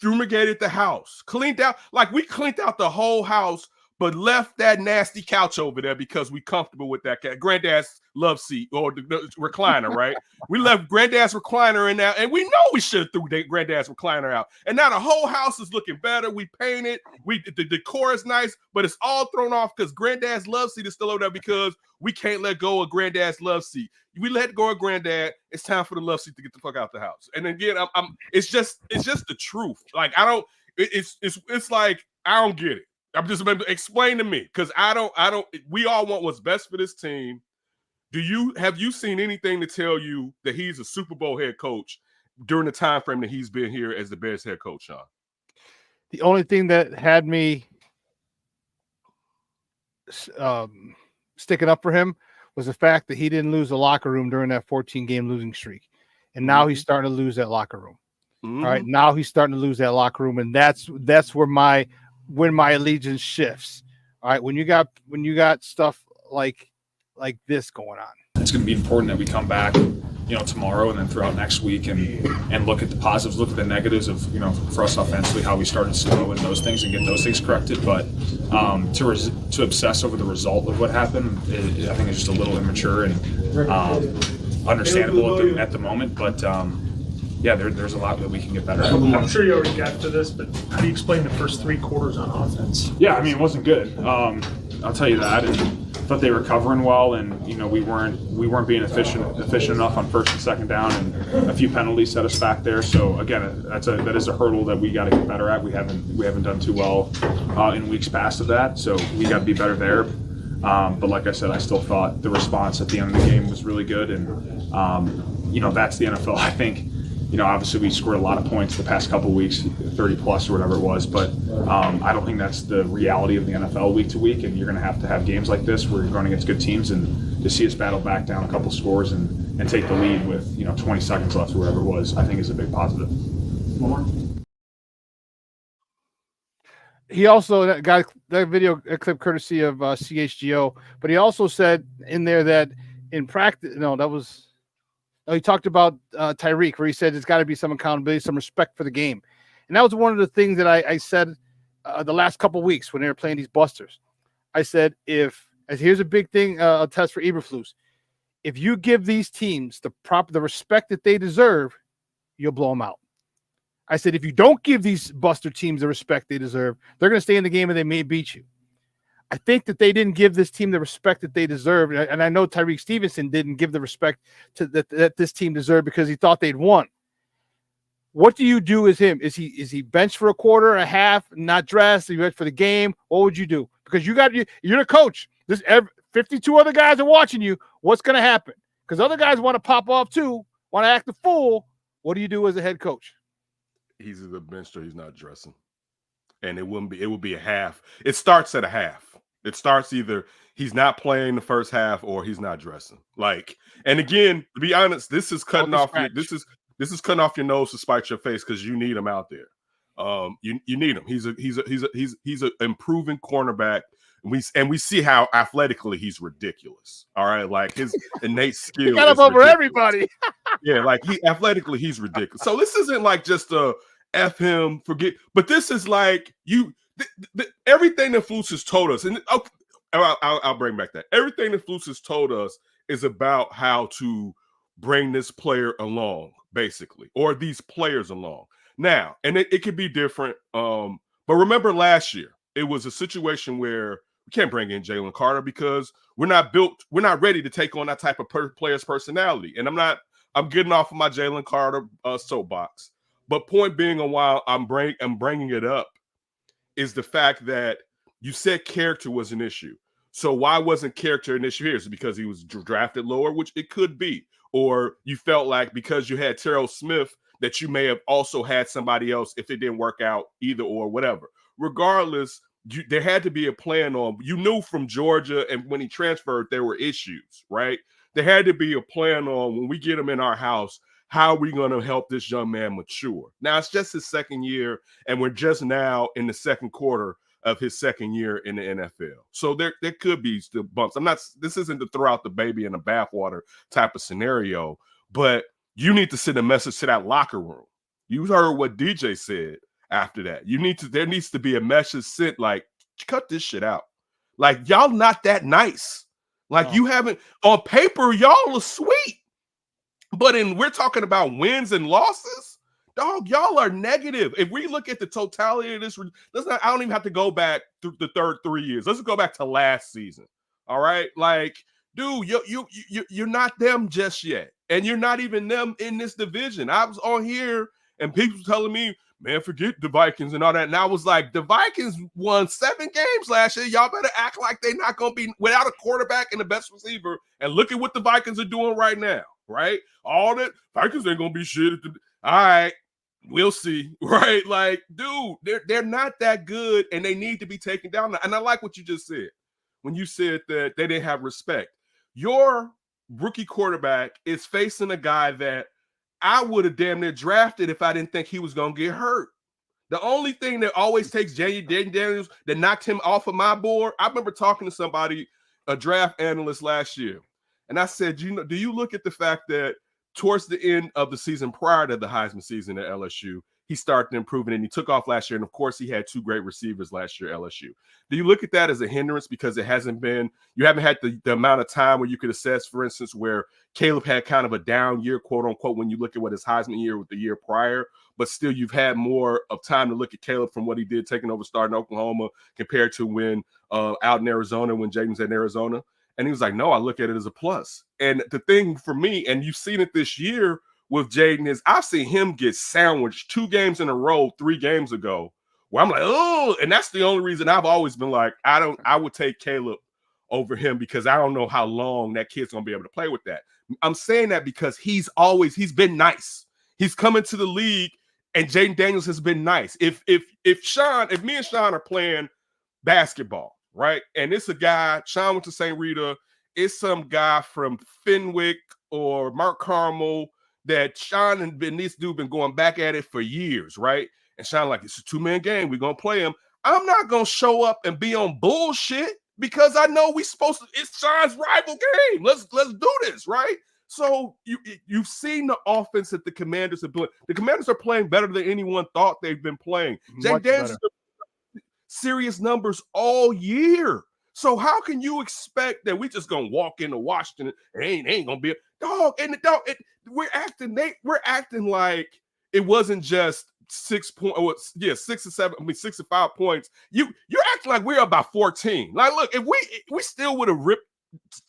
fumigated the house, cleaned out, like we cleaned out the whole house, but left that nasty couch over there because we comfortable with that cat. Granddad's love seat or the recliner, right? We left Granddad's recliner in there, and we know we should have threw Granddad's recliner out. And now the whole house is looking better. We painted. The decor is nice, but it's all thrown off because Granddad's love seat is still over there because we can't let go of Granddad's love seat. We let go of Granddad. It's time for the love seat to get the fuck out the house. And again, it's just the truth. Like it's like I don't get it. I'm just explain to me, because I don't. We all want what's best for this team. Have you seen anything to tell you that he's a Super Bowl head coach during the time frame that he's been here as the Bears head coach, Shawn? The only thing that had me sticking up for him was the fact that he didn't lose the locker room during that 14-game losing streak, and now he's starting to lose that locker room. All right, now he's starting to lose that locker room, and that's where my allegiance shifts. All right, when you got stuff like this going on, it's going to be important that we come back, tomorrow and then throughout next week and look at the positives, look at the negatives of, for us offensively, how we started slow and those things, and get those things corrected. But to obsess over the result of what happened, I think it's just a little immature and understandable at the moment. But there's a lot that we can get better at. I'm sure you already got to this, but how do you explain the first 3 quarters on offense? Yeah, it wasn't good. I'll tell you that. And thought they were covering well, and we weren't being efficient enough on first and second down, and a few penalties set us back there. So again, that is a hurdle that we got to get better at. We haven't done too well in weeks past of that, so we got to be better there. But like I said, I still thought the response at the end of the game was really good, and that's the NFL. I think obviously we scored a lot of points the past couple weeks, 30 plus or whatever it was, but I don't think that's the reality of the NFL week to week, and you're going to have games like this where you're going against good teams, and to see us battle back down a couple scores and take the lead with 20 seconds left or whatever it was, I think is a big positive. One more. He also got that video clip courtesy of CHGO, but he also said in there that in practice, he talked about Tyreek, where he said there's got to be some accountability, some respect for the game. And that was one of the things that I said the last couple of weeks when they were playing these busters. I said, here's a big thing, a test for Eberflus. If you give these teams the respect that they deserve, you'll blow them out. I said, if you don't give these buster teams the respect they deserve, they're going to stay in the game and they may beat you. I think that they didn't give this team the respect that they deserved. And I know Tyreek Stevenson didn't give the respect that this team deserved because he thought they'd won. What do you do as him? Is he benched for a quarter, a half, not dressed? Are you ready for the game? What would you do? Because you're the coach. 52 other guys are watching you. What's going to happen? Because other guys want to pop off too, want to act a fool. What do you do as a head coach? He's either benched or he's not dressing. And it would be a half. It starts at a half. It starts either he's not playing the first half or he's not dressing. And again, to be honest, this is cutting off your nose to spite your face because you need him out there. You need him. He's an improving cornerback. And we see how athletically he's ridiculous. All right, his innate skill. He got up over everybody. Yeah, athletically he's ridiculous. So this isn't just a F him, forget. But this is everything that Flus has told us, and I'll bring back that. Everything that Flus has told us is about how to bring this player along, basically, or these players along. Now, and it could be different. But remember last year, it was a situation where we can't bring in Jalen Carter because we're not ready to take on that type of player's personality. And I'm getting off of my Jalen Carter soapbox. But point being, on why I'm bringing it up is the fact that you said character was an issue. So why wasn't character an issue here? Is it because he was drafted lower, which it could be, or you felt like because you had Terrell Smith that you may have also had somebody else if it didn't work out, either or whatever. Regardless, there had to be a plan on. You knew from Georgia, and when he transferred, there were issues, right? There had to be a plan on when we get him in our house. How are we going to help this young man mature? Now, it's just his second year, and we're just now in the second quarter of his second year in the NFL. So there could be still bumps. This isn't to throw out the baby in the bathwater type of scenario, but you need to send a message to that locker room. You heard what DJ said after that. There needs to be a message sent cut this shit out. Y'all not that nice. You haven't, on paper, y'all are sweet. But we're talking about wins and losses, dog, y'all are negative. If we look at the totality of this, I don't even have to go back through the third 3 years. Let's go back to last season. All right. Dude, you're not them just yet. And you're not even them in this division. I was on here and people telling me, man, forget the Vikings and all that. And I was like, the Vikings won 7 games last year. Y'all better act like they're not going to be without a quarterback and the best receiver. And look at what the Vikings are doing right now, right? All that Vikings ain't going to be shit. All right, we'll see, right? Dude, they're not that good and they need to be taken down. And I like what you just said when you said that they didn't have respect. Your rookie quarterback is facing a guy that I would have damn near drafted if I didn't think he was going to get hurt. The only thing that always takes Jaden Daniels that knocked him off of my board, I remember talking to somebody, a draft analyst last year, and I said, do you look at the fact that towards the end of the season prior to the Heisman season at LSU, he started improving and he took off last year. And of course, he had 2 great receivers last year at LSU. Do you look at that as a hindrance because you haven't had the amount of time where you could assess, for instance, where Caleb had kind of a down year, quote unquote, when you look at what his Heisman year was the year prior, but still you've had more of time to look at Caleb from what he did taking over starting Oklahoma compared to when out in Arizona, when Jaden's in Arizona. And he was like, no, I look at it as a plus. And the thing for me, and you've seen it this year with Jaden, is I've seen him get sandwiched 2 games in a row 3 games ago where I'm like, oh, and that's the only reason I've always been like, I would take Caleb over him because I don't know how long that kid's going to be able to play with that. I'm saying that because he's been nice. He's coming to the league, and Jaden Daniels has been nice. If me and Shawn are playing basketball, right, and it's a guy, Shawn went to St. Rita, it's some guy from Fenwick or Mark Carmel that Shawn and this dude been going back at it for years, right? And Shawn like, it's a 2-man game, we're gonna play him. I'm not gonna show up and be on bullshit because I know we supposed to. It's Shawn's rival game. Let's do this, right? So you've seen the offense that the Commanders are playing. The Commanders are playing better than anyone thought they've been playing. Jaden Daniels serious numbers all year. So how can you expect that we just gonna walk into Washington and ain't gonna be a dog? And the dog, we're acting like it wasn't just 6 points. 6 or 7. I mean 6 or 5 points. You're acting like we're about 14. Like, look, if we still would have ripped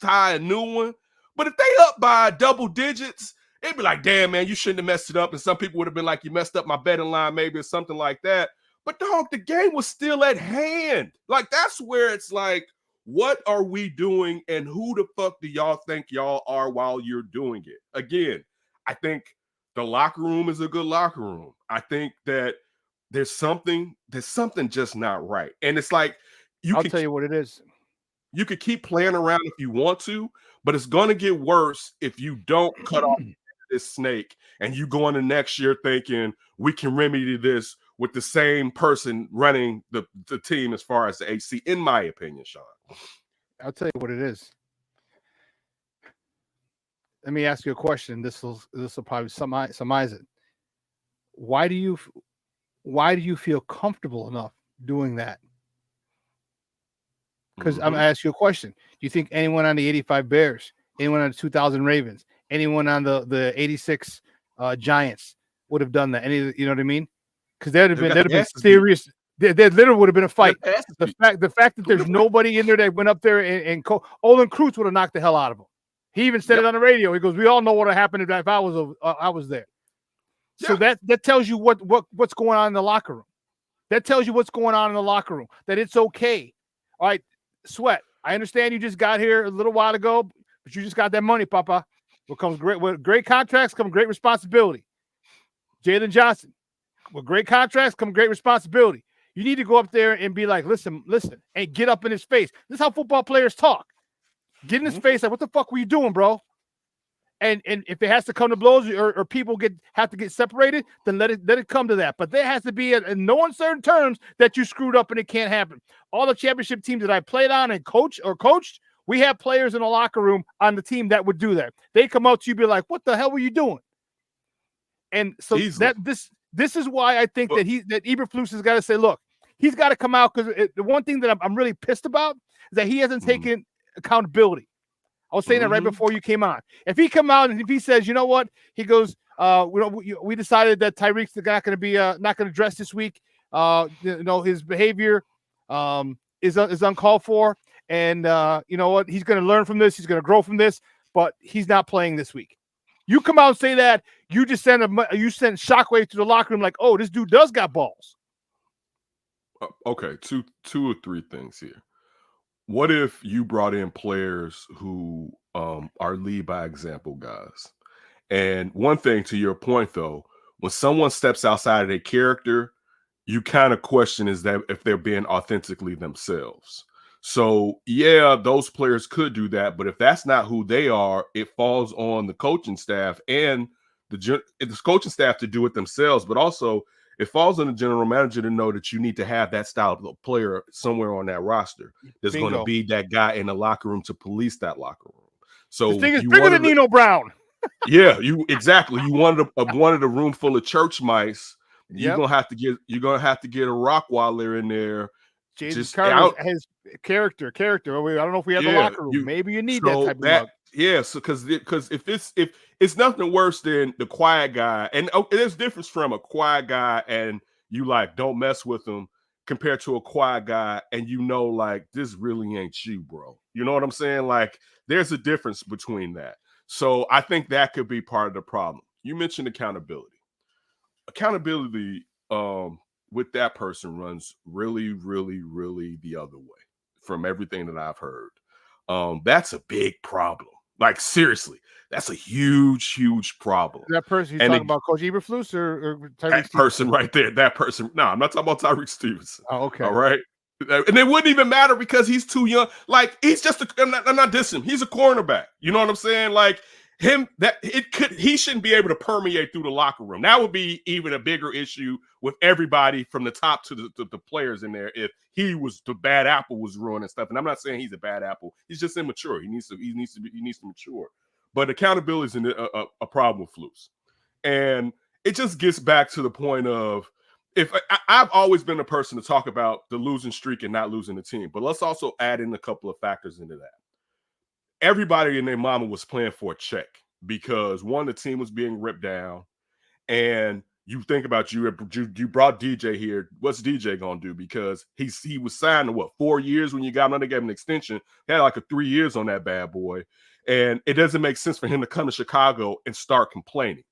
Ty a new one, but if they up by double digits, it'd be like, damn man, you shouldn't have messed it up. And some people would have been like, you messed up my betting line, maybe, or something like that. But dog, the game was still at hand. Like, that's where it's like, what are we doing and who the fuck do y'all think y'all are while you're doing it? Again, I think the locker room is a good locker room. I think that there's something just not right. And it's like, I'll tell you what it is. You could keep playing around if you want to, but it's going to get worse if you don't cut off this snake and you go into next year thinking we can remedy this with the same person running the team as far as the AC, in my opinion, Shawn. I'll tell you what it is. Let me ask you a question. This will probably surmise it. Why do you feel comfortable enough doing that? Because I'm gonna ask you a question. Do you think anyone on the 85 Bears, anyone on the 2000 Ravens, anyone on the 86 Giants would have done that? You know what I mean? Because there'd have been serious. There literally would have been a fight. The fact that there's nobody in there that went up there and Olin Kreutz would have knocked the hell out of him. He even said it on the radio. He goes, "We all know what would happen if I was there." So that tells you what's going on in the locker room. That tells you what's going on in the locker room. That it's okay. All right, Sweat. I understand you just got here a little while ago, but you just got that money, Papa. With great contracts come great responsibility. Jalen Johnson. With great contracts come great responsibility. You need to go up there and be like, listen, and get up in his face. This is how football players talk. Get in his face, like, what the fuck were you doing, bro? And if it has to come to blows or people have to get separated, then let it come to that. But there has to be in no uncertain terms that you screwed up and it can't happen. All the championship teams that I played on and coached, we have players in the locker room on the team that would do that. They come out to you, be like, what the hell were you doing? And so this is why I think that Eberflus has got to say, look, he's got to come out, because the one thing that I'm really pissed about is that he hasn't taken accountability. I was saying that right before you came on. If he come out and if he says, you know what, he goes, we decided that Tyreek's not going to be not going to dress this week. His behavior is uncalled for, and you know what, he's going to learn from this. He's going to grow from this, but he's not playing this week. You come out and say that, you just send shockwave to the locker room, like, oh, this dude does got balls. Okay, two or three things here. What if you brought in players who are lead by example guys? And one thing, to your point, though, when someone steps outside of their character, you kind of question is that if they're being authentically themselves. So, yeah, those players could do that. But if that's not who they are, it falls on the coaching staff and the coaching staff to do it themselves. But also, it falls on the general manager to know that you need to have that style of player somewhere on that roster that's going to be that guy in the locker room to police that locker room. So the thing is bigger than Nino Brown. Yeah, exactly. You wanted a room full of church mice. You're gonna have to get a Rottweiler in there. Jesus Carter has character. I don't know if we have the locker room. Maybe you need that type of luck. Yeah, so because if it's nothing worse than the quiet guy, and there's difference from a quiet guy and you like don't mess with him compared to a quiet guy and like this really ain't you, bro. You know what I'm saying? Like there's a difference between that. So I think that could be part of the problem. You mentioned accountability. Accountability with that person runs really, really, really the other way from everything that I've heard. That's a big problem. Like, seriously, that's a huge, huge problem. That person, he's And talking about Coach Eberflus or Tyreek that person right there, that person. No, I'm not talking about Tyreek Stevenson. Oh, okay. All right. And it wouldn't even matter because he's too young. Like, he's just I'm not dissing him. He's a cornerback. You know what I'm saying? Like, he shouldn't be able to permeate through the locker room. That would be even a bigger issue with everybody from the top to the players in there if the bad apple was ruining stuff. And I'm not saying he's a bad apple. He's just immature. He needs to mature. But accountability is a problem with Flus. And it just gets back to the point of, I've always been a person to talk about the losing streak and not losing the team, but let's also add in a couple of factors into that. Everybody and their mama was playing for a check because one, the team was being ripped down, and you think about you brought DJ here. What's DJ gonna do? Because he was signed to 4 years when you got him. They gave him an extension. He had like 3 years on that bad boy, and it doesn't make sense for him to come to Chicago and start complaining.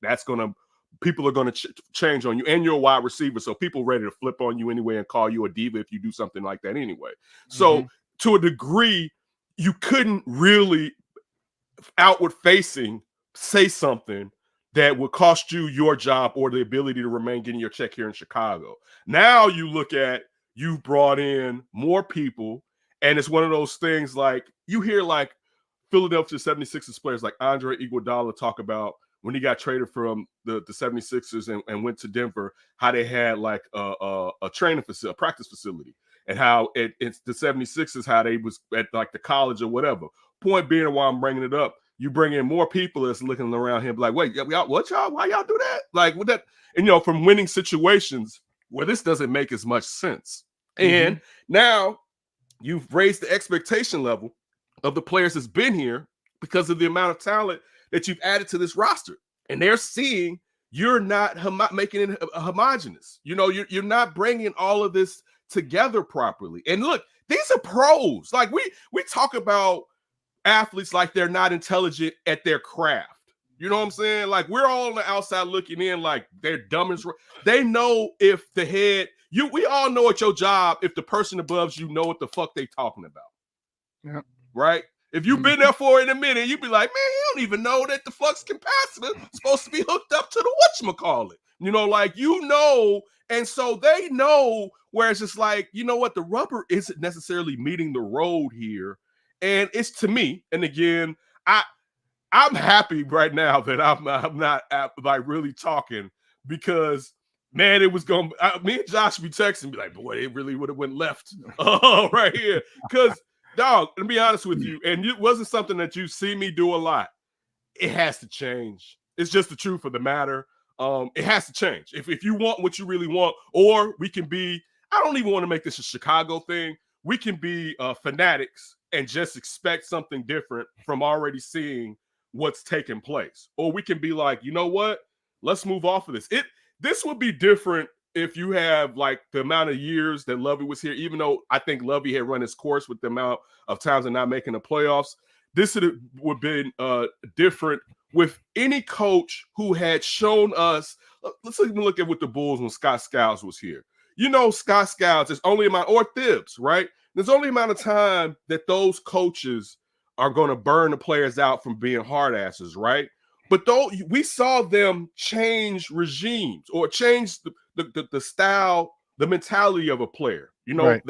People are going to change on you, and you're a wide receiver, so people ready to flip on you anyway and call you a diva if you do something like that anyway. So to a degree, you couldn't really outward facing say something that would cost you your job or the ability to remain getting your check here in Chicago. Now you look at, you've brought in more people, and it's one of those things like you hear like Philadelphia 76ers players like Andre Iguodala talk about when he got traded from the 76ers and went to Denver, how they had like a training facility, a practice facility, and how it's the 76ers, how they was at like the college or whatever. Point being, why I'm bringing it up, you bring in more people that's looking around here like, wait, what y'all? Why y'all do that? Like with that, and from winning situations where this doesn't make as much sense. And now you've raised the expectation level of the players that's been here because of the amount of talent that you've added to this roster, and they're seeing you're not making it homogenous. You're not bringing all of this together properly. And look, these are pros. Like we talk about athletes like they're not intelligent at their craft. You know what I'm saying? Like we're all on the outside looking in like they're dumb as they know if the head we all know at your job if the person above you know what the fuck they talking about. Yeah. Right? If you've been there for it in a minute, you'd be like, man, you don't even know that the flux capacitor is supposed to be hooked up to the whatchamacallit. And so they know where it's just like, you know what, the rubber isn't necessarily meeting the road here. And it's to me, and again, I'm happy right now that I'm not like really talking because man, it was going me and Josh be texting, be like, boy, it really would have went left right here. Because dog, to be honest with you, and it wasn't something that you see me do a lot. It has to change. It's just the truth of the matter. It has to change. If you want what you really want, or we can be, I don't even want to make this a Chicago thing. We can be fanatics and just expect something different from already seeing what's taking place. Or we can be like, you know what? Let's move off of this. This would be different if you have like the amount of years that Lovey was here, even though I think Lovey had run his course with the amount of times of not making the playoffs. This would have been different with any coach who had shown us. Let's even look at what the Bulls when Scott Skiles was here. Scott Skiles, there's only amount, or Thibs, right? There's only amount of time that those coaches are going to burn the players out from being hard asses, right? But though we saw them change regimes or change the style, the mentality of a player. Right.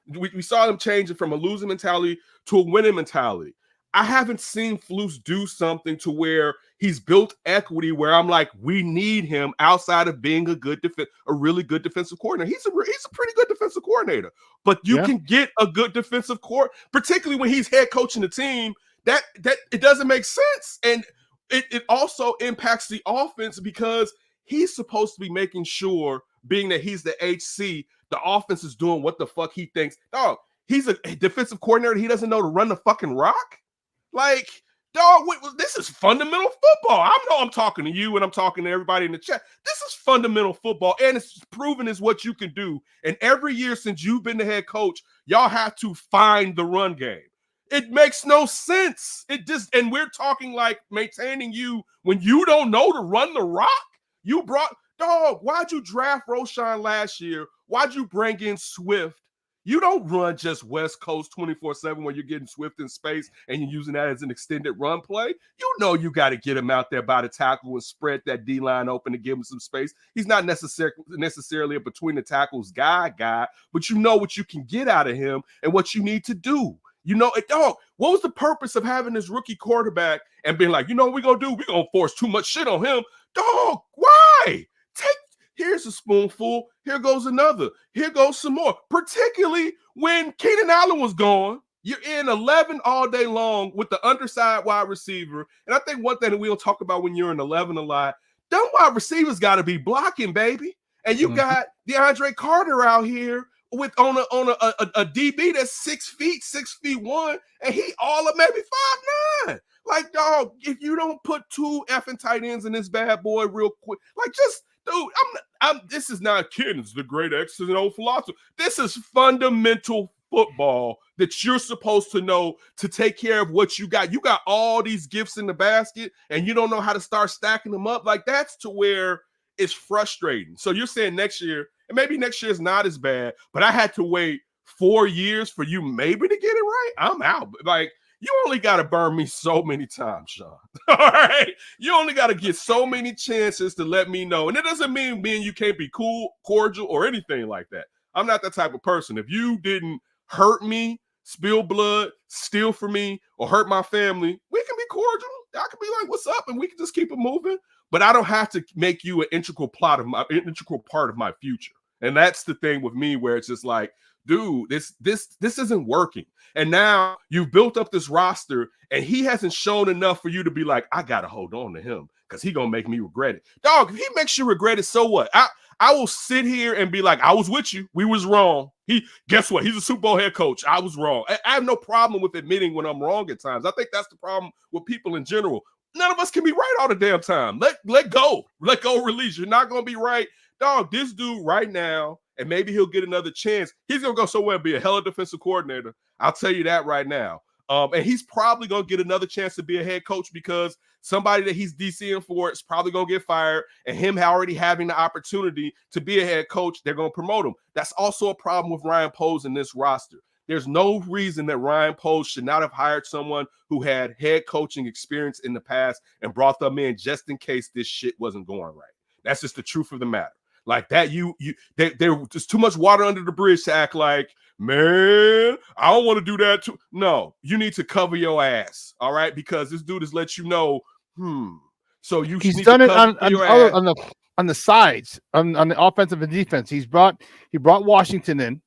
We saw them change it from a losing mentality to a winning mentality. I haven't seen Flus do something to where he's built equity where I'm like, we need him outside of being a really good defensive coordinator. He's a pretty good defensive coordinator, but you can get a good defensive coordinator, particularly when he's head coaching the team. That it doesn't make sense, and it also impacts the offense because he's supposed to be making sure, being that he's the HC, the offense is doing what the fuck he thinks. Dog, he's a defensive coordinator. He doesn't know to run the fucking rock. Like, dog, this is fundamental football. I know I'm talking to you and I'm talking to everybody in the chat. This is fundamental football, and it's proven is what you can do. And every year since you've been the head coach, y'all have to find the run game. It makes no sense. And we're talking like maintaining you when you don't know to run the rock. Why'd you draft Roshan last year? Why'd you bring in Swift? You don't run just West Coast 24/7 where you're getting Swift in space and you're using that as an extended run play. You know you got to get him out there by the tackle and spread that D-line open to give him some space. He's not necessarily a between the tackles guy, but you know what you can get out of him and what you need to do. You know, dog, what was the purpose of having this rookie quarterback and being like, you know what we're going to do? We're going to force too much shit on him. Dog, why? Here's a spoonful. Here goes another. Here goes some more. Particularly when Keenan Allen was gone. You're in 11 all day long with the underside wide receiver. And I think one thing that we'll talk about when you're in 11 a lot, them wide receivers got to be blocking, baby. And you got DeAndre Carter out here with on a DB that's 6 feet, 6'1", and he all of maybe 5'9". Like, dog, if you don't put 2 effing tight ends in this bad boy real quick, like just dude, this is not kidding. The great X's and O philosophy. This is fundamental football that you're supposed to know to take care of what you got. You got all these gifts in the basket and you don't know how to start stacking them up. Like that's to where it's frustrating. So you're saying next year, and maybe next year is not as bad, but I had to wait 4 years for you maybe to get it right. I'm out. Like, you only got to burn me so many times, Shawn. All right? You only got to get so many chances to let me know. And it doesn't mean me and you can't be cool, cordial, or anything like that. I'm not that type of person. If you didn't hurt me, spill blood, steal from me, or hurt my family, we can be cordial. I can be like, what's up? And we can just keep it moving. But I don't have to make you an integral part of my future. And that's the thing with me where it's just like, dude, this isn't working. And now you've built up this roster and he hasn't shown enough for you to be like, I got to hold on to him because he's going to make me regret it. Dog, if he makes you regret it, so what? I will sit here and be like, I was with you. We was wrong. Guess what? He's a Super Bowl head coach. I was wrong. I have no problem with admitting when I'm wrong at times. I think that's the problem with people in general. None of us can be right all the damn time. Let go. Let go, release. You're not going to be right. Dog, this dude right now, and maybe he'll get another chance. He's going to go somewhere and be a hella defensive coordinator. I'll tell you that right now. And he's probably going to get another chance to be a head coach because somebody that he's DCing for is probably going to get fired. And him already having the opportunity to be a head coach, they're going to promote him. That's also a problem with Ryan Poles in this roster. There's no reason that Ryan Poles should not have hired someone who had head coaching experience in the past and brought them in just in case this shit wasn't going right. That's just the truth of the matter. Like that, there's too much water under the bridge to act like, man, I don't want to do that too. No, you need to cover your ass, all right? Because this dude has let you know, So he's done it on the sides, on the offensive and defense. He brought Washington in.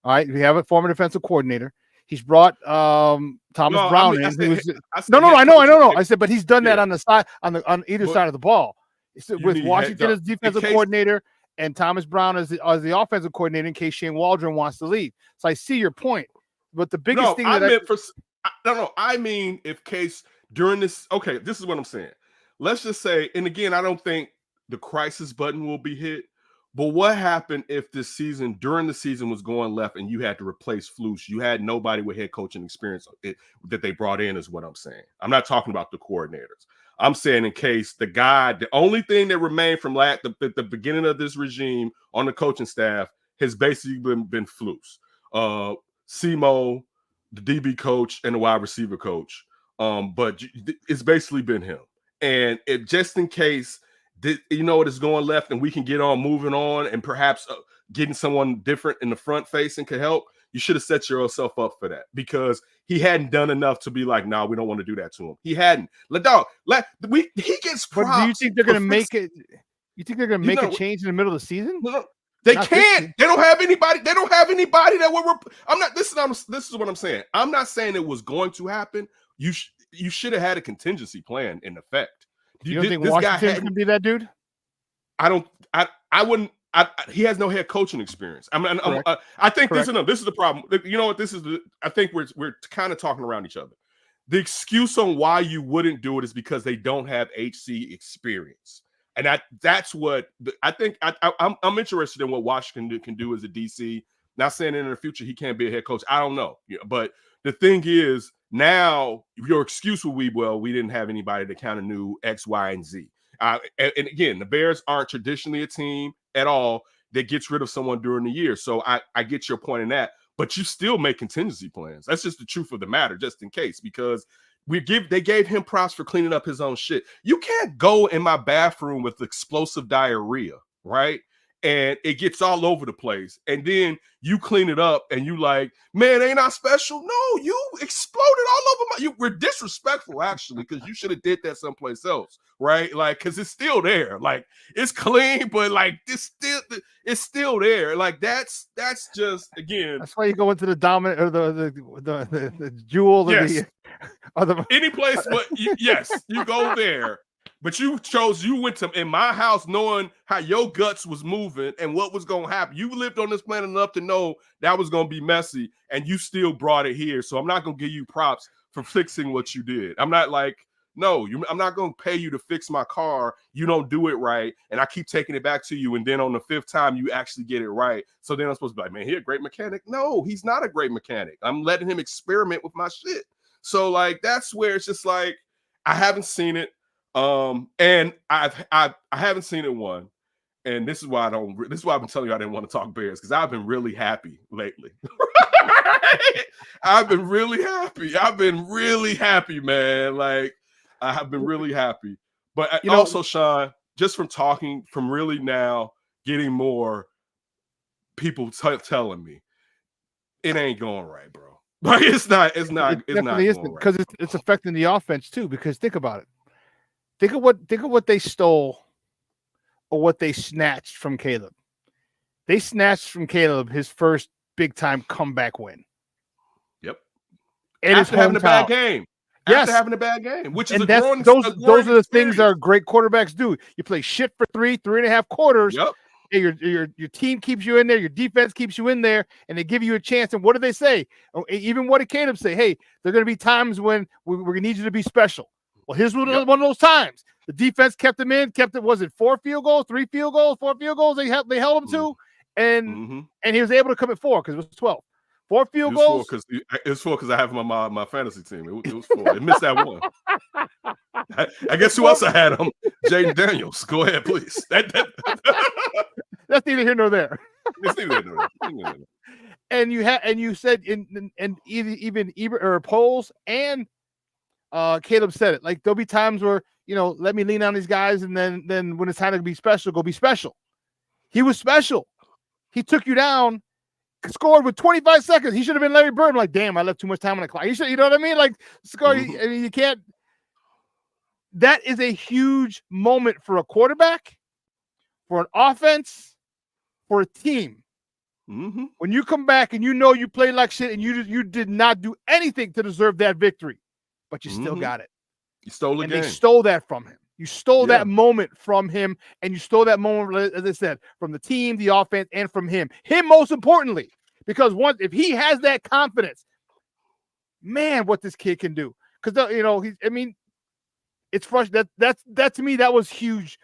All right, we have a former defensive coordinator. He's brought Thomas Brown in. I know. I said, but he's done that on the side, on either side of the ball. With Washington as defensive coordinator and Thomas Brown as the offensive coordinator in case Shane Waldron wants to leave. So I see your point. But the biggest thing I mean if case during this, okay, this is what I'm saying. Let's just say, and again, I don't think the crisis button will be hit, but what happened if during the season was going left and you had to replace Flus? You had nobody with head coaching experience that they brought in is what I'm saying. I'm not talking about the coordinators. I'm saying in case the only thing that remained from the beginning of this regime on the coaching staff has basically been Flus. Simo, the DB coach, and the wide receiver coach. But it's basically been him. And just in case, it is going left and we can get on moving on and perhaps getting someone different in the front facing could help, you should have set yourself up for that because he hadn't done enough to be like, no, we don't want to do that to him. He hadn't. He gets props. But do you think they're going to make it? You think they're going to make a change in the middle of the season? No, they can't. They don't have anybody. They don't have anybody that will. This is what I'm saying. I'm not saying it was going to happen. You should have had a contingency plan in effect. You don't think Washington's going to be that dude? I don't. I wouldn't. He has no head coaching experience. I think this is the problem. You know what? I think we're kind of talking around each other. The excuse on why you wouldn't do it is because they don't have HC experience, and that's what I think. I'm interested in what Washington can do as a DC. Not saying in the future he can't be a head coach. I don't know, but the thing is now your excuse will be, well, we didn't have anybody that kind of knew X, Y, and Z. And again, the Bears aren't traditionally a team at all that gets rid of someone during the year. So I get your point in that. but you still make contingency plans. That's just the truth of the matter, just in case, because they gave him props for cleaning up his own shit. You can't go in my bathroom with explosive diarrhea, right? And it gets all over the place. And then you clean it up and you like, man, ain't I special? No, you exploded all over you were disrespectful, actually, because you should have did that someplace else, right? Like, because it's still there. Like, it's clean, but like it's still there. Like, that's just, again. That's why you go into the dominant or the jewel yes. of the any place, but yes, you go there. But you went to in my house knowing how your guts was moving and what was going to happen. You lived on this planet enough to know that was going to be messy, and you still brought it here. So I'm not going to give you props for fixing what you did. I'm not like, no, I'm not going to pay you to fix my car. You don't do it right, and I keep taking it back to you, and then on the 5th time, you actually get it right. So then I'm supposed to be like, man, he's a great mechanic. No, he's not a great mechanic. I'm letting him experiment with my shit. So like, that's where it's just like, I haven't seen it. And I haven't seen it one, and this is why I've been telling you I didn't want to talk Bears, because I've been really happy lately. I've been really happy, man. Like, I have been really happy. But also, Shawn, just from really now getting more people telling me it ain't going right, bro. Like, it's not going right, because it's affecting the offense too. Because think about it. Think of what they stole or what they snatched from Caleb. They snatched from Caleb his first big time comeback win. Yep. And after having a bad game. Yes. After having a bad game, which is those are the things that great quarterbacks do. You play shit for 3.5 quarters. Yep. And your team keeps you in there, your defense keeps you in there, and they give you a chance. And what do they say? Even what did Caleb say? Hey, there are going to be times when we're going to need you to be special. Well, here's one of those times. The defense kept him in, was it 4 field goals, 3 field goals, 4 field goals they held him to, and he was able to come at 4 because it was 12. 4 field goals. It's 4 because I have my fantasy team. It was 4. They missed that one. I guess who else I had him? Jaden Daniels. Go ahead, please. That's neither here nor there. It's neither here nor there. And you said even Poles and Caleb said it. Like, there'll be times where, let me lean on these guys, and then when it's time to be special, go be special. He was special. He took you down, scored with 25 seconds. He should have been Larry Bird. I'm like, damn, I left too much time on the clock. He should, you know what I mean? Like, score. I mean, you can't. That is a huge moment for a quarterback, for an offense, for a team. Mm-hmm. When you come back and you played like shit and you did not do anything to deserve that victory, but you still got it. You stole the game. They stole that from him. You stole that moment from him, and you stole that moment, as I said, from the team, the offense, and from him. Him most importantly, because if he has that confidence, man, what this kid can do. Because it's frustrating. That to me, that was huge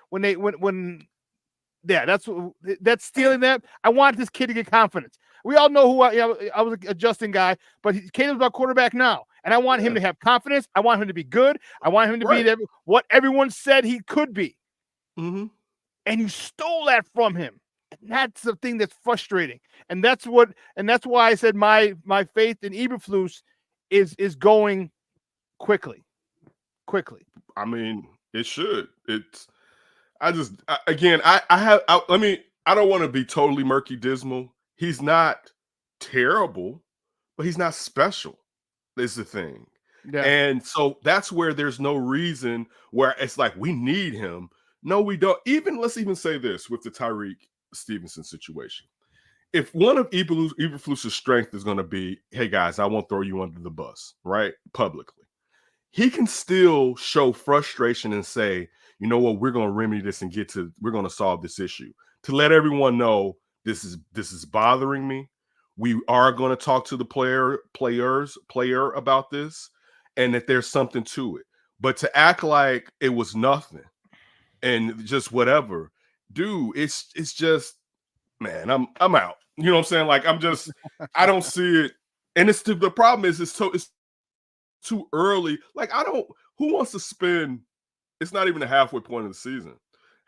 that's stealing that. I want this kid to get confidence. We all know who I was a Justin guy, but Caleb's our quarterback now. And I want him to have confidence. I want him to be good. I want him to be what everyone said he could be. Mm-hmm. And you stole that from him. And that's the thing that's frustrating. And that's why I said my faith in Eberflus is going quickly. I mean, it should. I don't want to be totally murky dismal. He's not terrible, but he's not special. Is the thing. Yeah. And so that's where there's no reason where it's like we need him. No, we don't. Let's even say this with the Tyreek Stevenson situation. If one of Eberflus's strength is going to be, hey guys, I won't throw you under the bus, right? Publicly. He can still show frustration and say, you know what, we're going to remedy this and we're going to solve this issue. To let everyone know this is bothering me. We are going to talk to the player about this, and that there's something to it. But to act like it was nothing and just whatever, dude, it's just, man, I'm out. You know what I'm saying? Like, I don't see it. And the problem is it's too early. Like, who wants to spend, it's not even the halfway point of the season.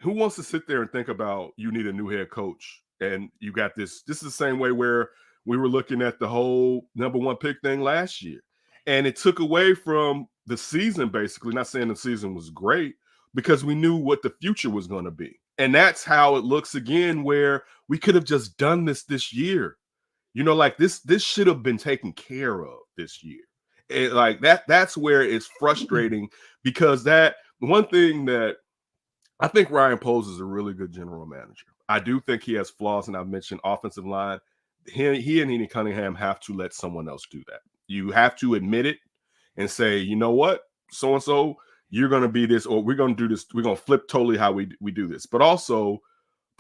Who wants to sit there and think about you need a new head coach and you got this? This is the same way where we were looking at the whole #1 pick thing last year. And it took away from the season, basically. Not saying the season was great, because we knew what the future was going to be. And that's how it looks again, where we could have just done this year. You know, like this should have been taken care of this year. Like that's where it's frustrating, because that one thing that I think Ryan Poles is a really good general manager. I do think he has flaws, and I've mentioned offensive line. He and Henny Cunningham have to let someone else do that. You have to admit it and say, you know what, so and so, you're going to be this, or we're going to do this. We're going to flip totally how we do this. But also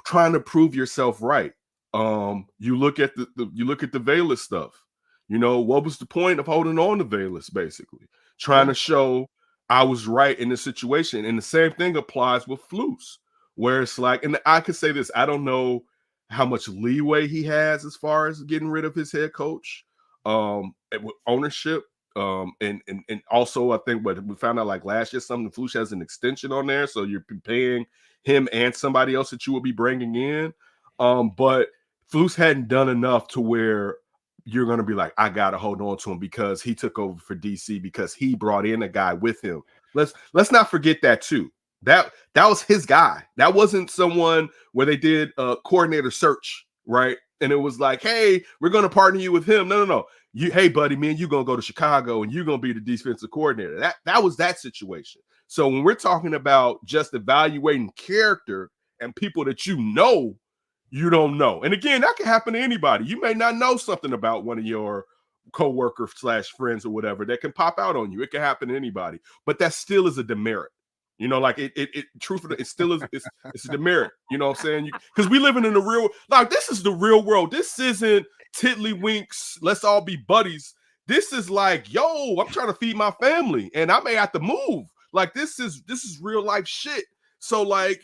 trying to prove yourself right. You look at the Velus stuff. You know, what was the point of holding on to Velus? Basically, trying to show I was right in the situation. And the same thing applies with Flus, where it's like, and I could say this, I don't know how much leeway he has as far as getting rid of his head coach, with ownership. And also I think what we found out like last year, something Flus has an extension on there, so you're paying him and somebody else that you will be bringing in. But Flus hadn't done enough to where you're going to be like, I got to hold on to him because he took over for DC, because he brought in a guy with him. Let's not forget that too. That was his guy. That wasn't someone where they did a coordinator search, right? And it was like, hey, we're going to partner you with him. No. Hey, buddy, man, you're going to go to Chicago and you're going to be the defensive coordinator. That was that situation. So when we're talking about just evaluating character and people that you don't know. And again, that can happen to anybody. You may not know something about one of your co-workers / friends or whatever that can pop out on you. It can happen to anybody, but that still is a demerit. You know, like truthfully, it still is. It's a demerit. You know what I'm saying? Because we living in the real, like this is the real world. This isn't tiddlywinks. Let's all be buddies. This is like, yo, I'm trying to feed my family, and I may have to move. Like this is real life shit. So like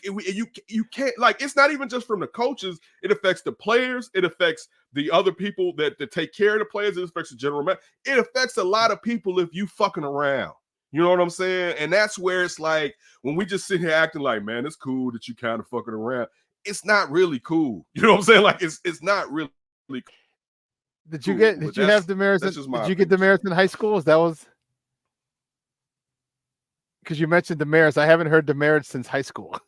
you can't, like, it's not even just from the coaches. It affects the players. It affects the other people that take care of the players. It affects the general manager. It affects a lot of people if you fucking around. You know what I'm saying? And that's where it's like, when we just sit here acting like, man, it's cool that you kind of fucking around. It's not really cool. You know what I'm saying? Like it's not really cool. Did you have demerits? Did you get demerits in high school? Because you mentioned demerits. I haven't heard demerits since high school.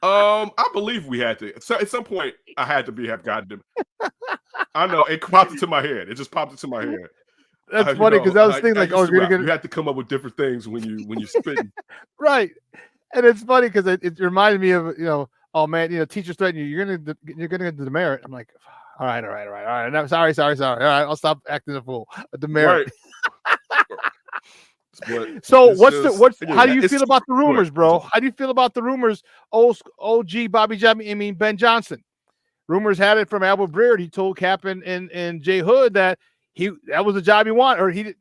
I believe we had to. So at some point, I had to have gotten them. I know it popped into my head. It just popped into my head. That's funny because I was thinking like, oh, you're gonna get. You have to come up with different things when you spitting. Right, and it's funny because it reminded me of, oh man, teachers threaten you. You're gonna get the demerit. I'm like, all right. No, sorry. All right, I'll stop acting a fool. A demerit. Right. So how do you feel about the rumors, bro? How do you feel about the rumors? OG Ben Johnson. Rumors had it from Albert Breer. He told Cap and Jay Hood that that was the job he wanted,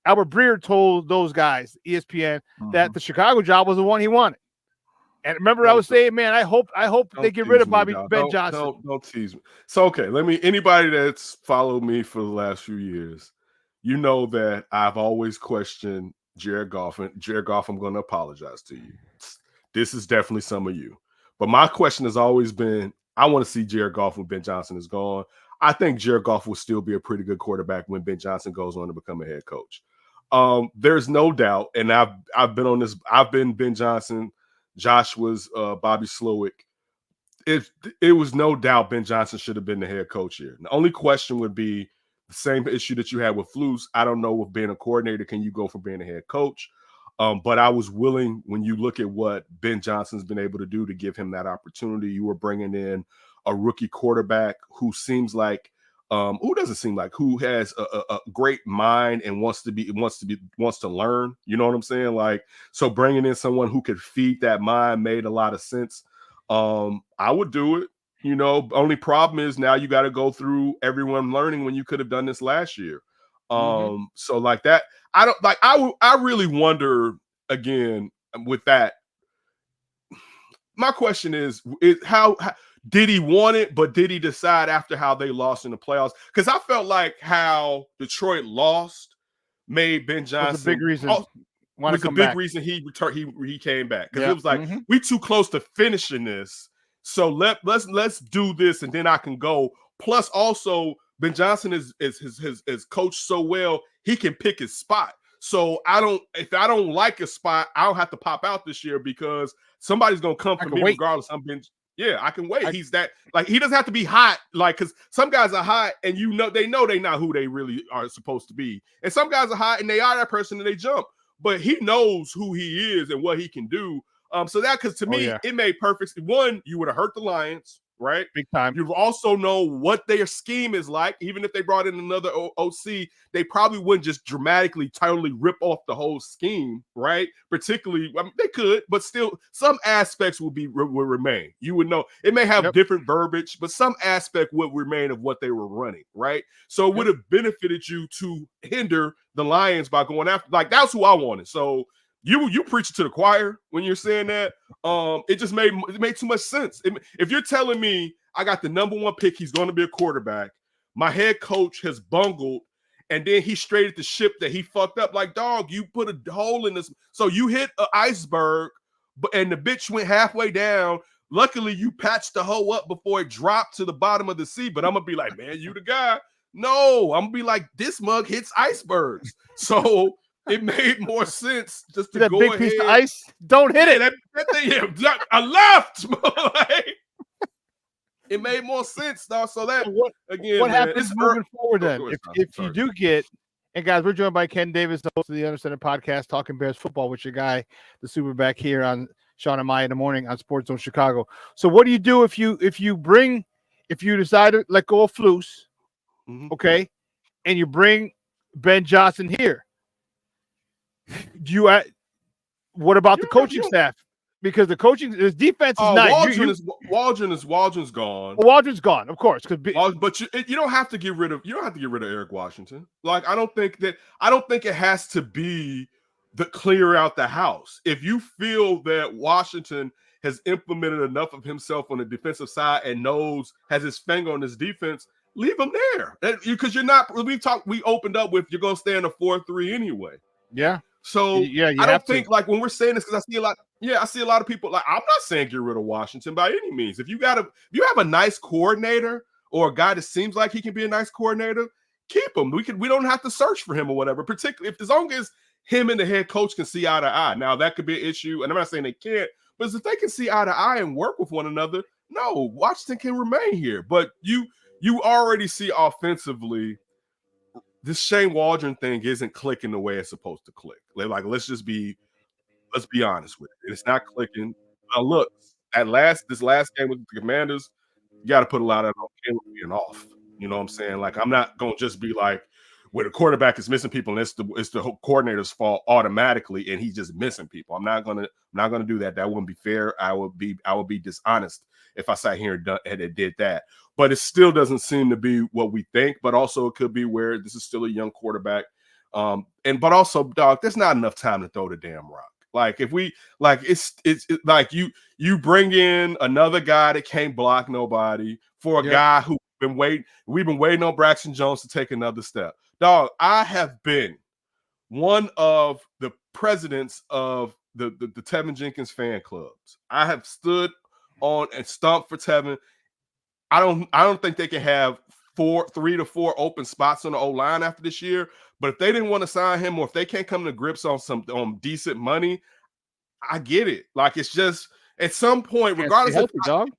Albert Breer told those guys, ESPN, that the Chicago job was the one he wanted. And remember, I was saying, man, I hope they get rid of Ben Johnson. Don't tease me. So okay, anybody that's followed me for the last few years, you know that I've always questioned Jared Goff. And Jared Goff, I'm going to apologize to you. This is definitely some of you. But my question has always been, I want to see Jared Goff when Ben Johnson is gone. I think Jared Goff will still be a pretty good quarterback when Ben Johnson goes on to become a head coach. There's no doubt, and I've been on this. I've been Ben Johnson, Josh was Bobby Slowick. It was no doubt Ben Johnson should have been the head coach here. The only question would be the same issue that you had with Flus. I don't know if being a coordinator, can you go from being a head coach? But I was willing, when you look at what Ben Johnson's been able to do to give him that opportunity. You were bringing in a rookie quarterback who seems like, who has a great mind and wants to learn. You know what I'm saying? Like, so bringing in someone who could feed that mind made a lot of sense. I would do it. Only problem is now you got to go through everyone learning when you could have done this last year. So like that, I don't like, I really wonder again with that. My question is how did he want it, but did he decide after how they lost in the playoffs? Because I felt like how Detroit lost made Ben Johnson was a big reason. Reason he returned. He came back because it was like we too close to finishing this. So let's do this and then I can go. Plus also Ben Johnson is coached so well, he can pick his spot. So if I don't like a spot, I don't have to pop out this year because somebody's gonna come for me regardless. Yeah, I can wait. He's that he doesn't have to be hot, because some guys are hot and they know they're not who they really are supposed to be. And some guys are hot and they are that person and they jump. But he knows who he is and what he can do. So that, because to me, it made perfect. One, you would have hurt the Lions, right? Big time. You also know what their scheme is like. Even if they brought in another OC, they probably wouldn't just dramatically, totally rip off the whole scheme, right? Particularly, they could, but still, some aspects will remain. You would know. It may have different verbiage, but some aspect would remain of what they were running, right? So it would have benefited you to hinder the Lions by going after. That's who I wanted. So you preach to the choir when you're saying that. It just made too much sense. If you're telling me I got the number 1 pick, he's going to be a quarterback, my head coach has bungled, and then he straightened the ship that he fucked up. Dog, you put a hole in this. So you hit an iceberg, and the bitch went halfway down. Luckily, you patched the hole up before it dropped to the bottom of the sea. But I'm gonna be like, man, you the guy. No, I'm gonna be like, this mug hits icebergs. So it made more sense just to go ahead. Piece of ice. Don't hit it. That thing, I left. It made more sense, though. So that what happens moving forward then? If you do get, and guys, we're joined by Ken Davis, the host of the Undercenter podcast, Talking Bears Football with your guy, the SuperBack here on Shawn and Maya in the morning on Sports Zone Chicago. So what do you do if you decide to let go of Flus, okay, and you bring Ben Johnson here? What about the coaching staff? Because the defense is nice. Waldron's gone. Waldron's gone, of course. But you don't have to get rid of Eric Washington. I don't think it has to be the clear out the house. If you feel that Washington has implemented enough of himself on the defensive side and has his finger on his defense, leave him there. Because you're not. We opened up with you're going to stay in a 4-3 anyway. Yeah. So I don't think when we're saying this, because I see a lot of people I'm not saying get rid of Washington by any means. If you have a nice coordinator or a guy that seems like he can be a nice coordinator, keep him. We don't have to search for him or whatever. Particularly as long as him and the head coach can see eye to eye. Now that could be an issue, and I'm not saying they can't, but if they can see eye to eye and work with one another, no, Washington can remain here. But you already see offensively, this Shane Waldron thing isn't clicking the way it's supposed to click. Let's be honest with it. It's not clicking. Now look, this last game with the Commanders, you got to put a lot of Caleb being off. You know what I'm saying? I'm not gonna just be like, where the quarterback is missing people and it's the coordinator's fault automatically, and he's just missing people. I'm not gonna do that. That wouldn't be fair. I would be dishonest if I sat here and did that. But it still doesn't seem to be what we think. But also it could be where this is still a young quarterback. But also, dog, there's not enough time to throw the damn rock. You bring in another guy that can't block nobody for a guy who we've been waiting on Braxton Jones to take another step. Dog, I have been one of the presidents of the Tevin Jenkins fan clubs. I have stood on and stomped for Tevin. I don't think they can have 3 to 4 open spots on the O-line after this year. But if they didn't want to sign him, or if they can't come to grips on decent money, I get it. It's just at some point, regardless of dog.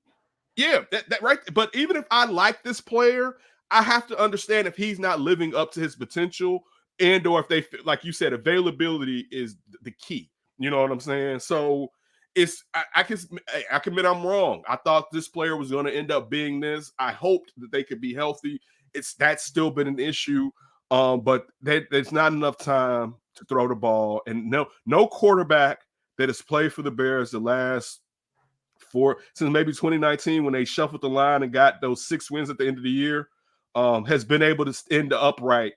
Yeah, that right. But even if I like this player, I have to understand if he's not living up to his potential, and or if they, like you said, availability is the key. You know what I'm saying? So I can admit I'm wrong. I thought this player was going to end up being this. I hoped that they could be healthy. That's still been an issue, but there's not enough time to throw the ball, and no quarterback that has played for the Bears the last since maybe 2019 when they shuffled the line and got those 6 wins at the end of the year, has been able to end the upright.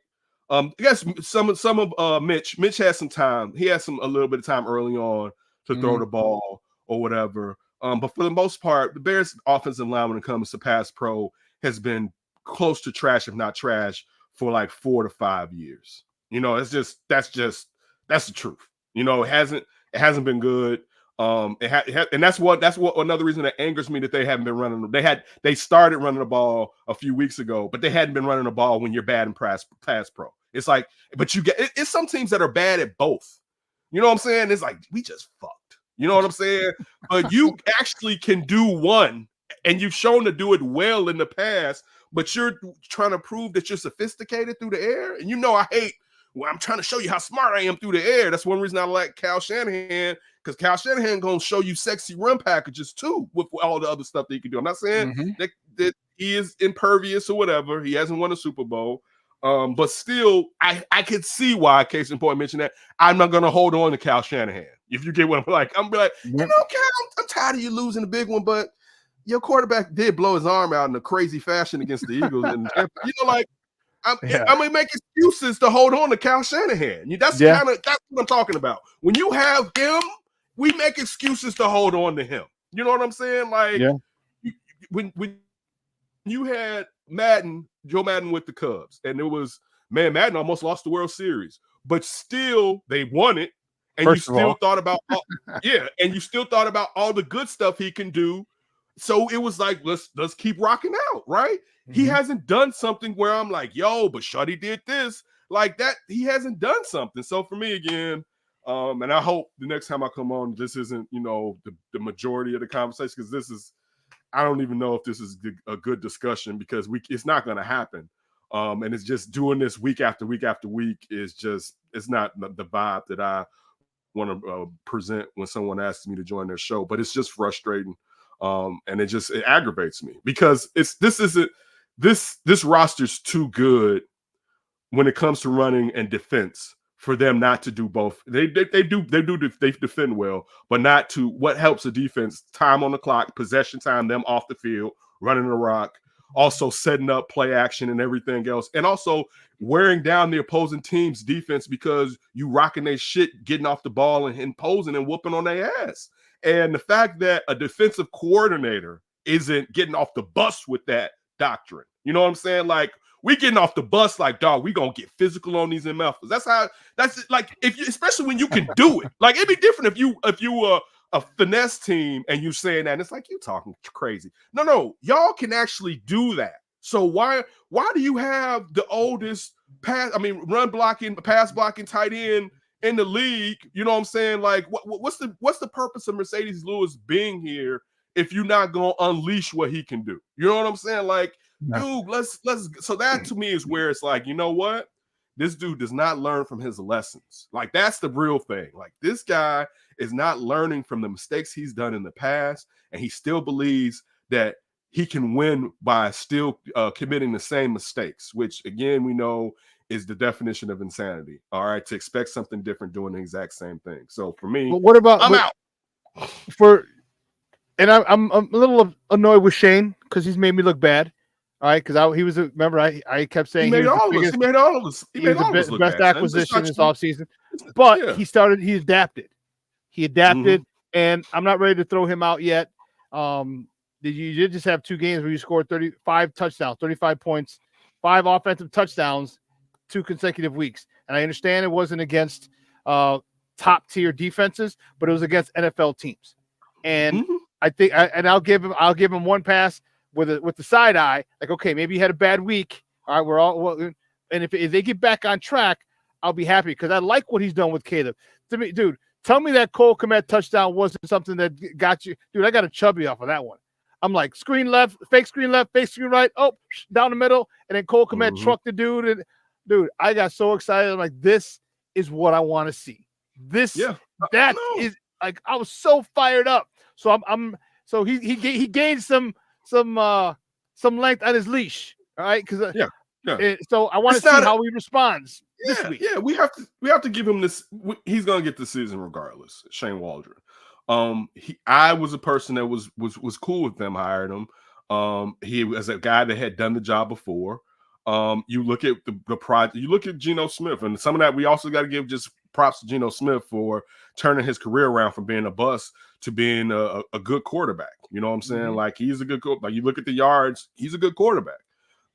I guess some of Mitch had some time. He had a little bit of time early on to throw the ball or whatever. But for the most part, the Bears offensive line when it comes to pass pro has been close to trash, if not trash, for 4 to 5 years. That's the truth. It hasn't been good. And that's what another reason that angers me that they haven't been running. They started running the ball a few weeks ago, but they hadn't been running the ball when you're bad in pass pro. It's like, but it's some teams that are bad at both. You know what I'm saying? It's like we just fucked. You know what I'm saying? But you actually can do one, and you've shown to do it well in the past. But you're trying to prove that you're sophisticated through the air, and I hate. Well, I'm trying to show you how smart I am through the air. That's one reason I like Kyle Shanahan, because Kyle Shanahan gonna show you sexy run packages too with all the other stuff that he can do. I'm not saying that he is impervious or whatever. He hasn't won a Super Bowl, but still, I could see why. Case in point, mentioned that I'm not gonna hold on to Kyle Shanahan. If you get what I'm like, I'm be like, Kyle, I'm tired of you losing the big one, but your quarterback did blow his arm out in a crazy fashion against the Eagles, and I'm gonna make excuses to hold on to Kyle Shanahan. That's what I'm talking about. When you have him, we make excuses to hold on to him. You know what I'm saying? Like when you had Joe Madden with the Cubs, and it was Madden almost lost the World Series, but still they won it, and you still thought about and you still thought about all the good stuff he can do. So it was like, let's keep rocking out, right? He hasn't done something where I'm like, yo, but Shuddy did this. Like that, he hasn't done something. So for me, again, and I hope the next time I come on, this isn't, the majority of the conversation, because I don't even know if this is a good discussion, because it's not going to happen. And it's just doing this week after week after week it's not the vibe that I want to present when someone asks me to join their show, but it's just frustrating. And it aggravates me, because this roster's too good when it comes to running and defense for them not to do both. They defend well, but not to what helps a defense: time on the clock, possession time, them off the field, running the rock, also setting up play action and everything else, and also wearing down the opposing team's defense because you rocking their shit, getting off the ball and imposing and whooping on their ass. And the fact that a defensive coordinator isn't getting off the bus with that doctrine, you know what I'm saying? Like, we getting off the bus like, dog, we gonna get physical on these MFs. That's like, especially when you can do it. Like, it'd be different if you a finesse team and you saying that, and it's like, you talking crazy. No, y'all can actually do that. So why do you have the oldest run blocking, pass blocking tight end in the league? You know what I'm saying? Like, what's the purpose of Mercedes Lewis being here if you're not gonna unleash what he can do? You know what I'm saying? Like, dude, let's. So that to me is where it's like, you know what? This dude does not learn from his lessons. Like, that's the real thing. Like, this guy is not learning from the mistakes he's done in the past, and he still believes that he can win by still committing the same mistakes, which, again, we know is the definition of insanity. All right, to expect something different doing the exact same thing. So for me, but what about I'm out. I'm a little annoyed with Shane because he's made me look bad. All right, because he was remember I kept saying he made all of us. He made all of us. He made all of us look best bad. acquisition this offseason. But he adapted. He adapted, and I'm not ready to throw him out yet. You did just have 2 games where you scored 35 touchdowns, 35 points, 5 offensive touchdowns, 2 consecutive weeks. And I understand it wasn't against top tier defenses, but it was against NFL teams. And I think, I'll give him one pass with the side eye. Like, okay, maybe he had a bad week. All right, and if they get back on track, I'll be happy, because I like what he's done with Caleb. To me, dude, tell me that Cole Kmet touchdown wasn't something that got you, dude. I got a chubby off of that one. I'm like, screen left, fake screen right, down the middle, and then Cole Kmet trucked the dude. And dude, I got so excited. I'm like, this is what I want to see. Is like, I was so fired up. So so he gained some length on his leash. All right, because so I want to see how he responds this week. Yeah, we have to give him this. He's gonna get the season regardless. Shane Waldron. I was a person that was cool with them hiring him. He was a guy that had done the job before. You look at the project. You look at Geno Smith, and some of that we also got to give just props to Geno Smith for turning his career around from being a bust to being a good quarterback. You know what I'm saying? Like, he's a good quarterback. Like, you look at the yards, he's a good quarterback.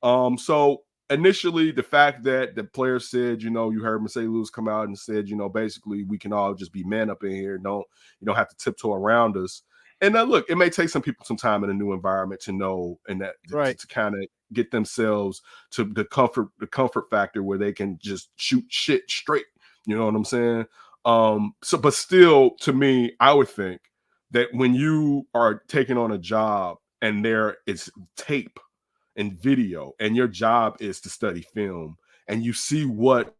So initially the fact that the player said, you heard Mercedes Lewis come out and said, basically we can all just be men up in here. You don't have to tiptoe around us. And look, it may take some people some time in a new environment to know and that to kind of get themselves to the comfort factor where they can just shoot shit straight. You know what I'm saying? But still, to me, I would think that when you are taking on a job and there is tape and video, and your job is to study film, and you see what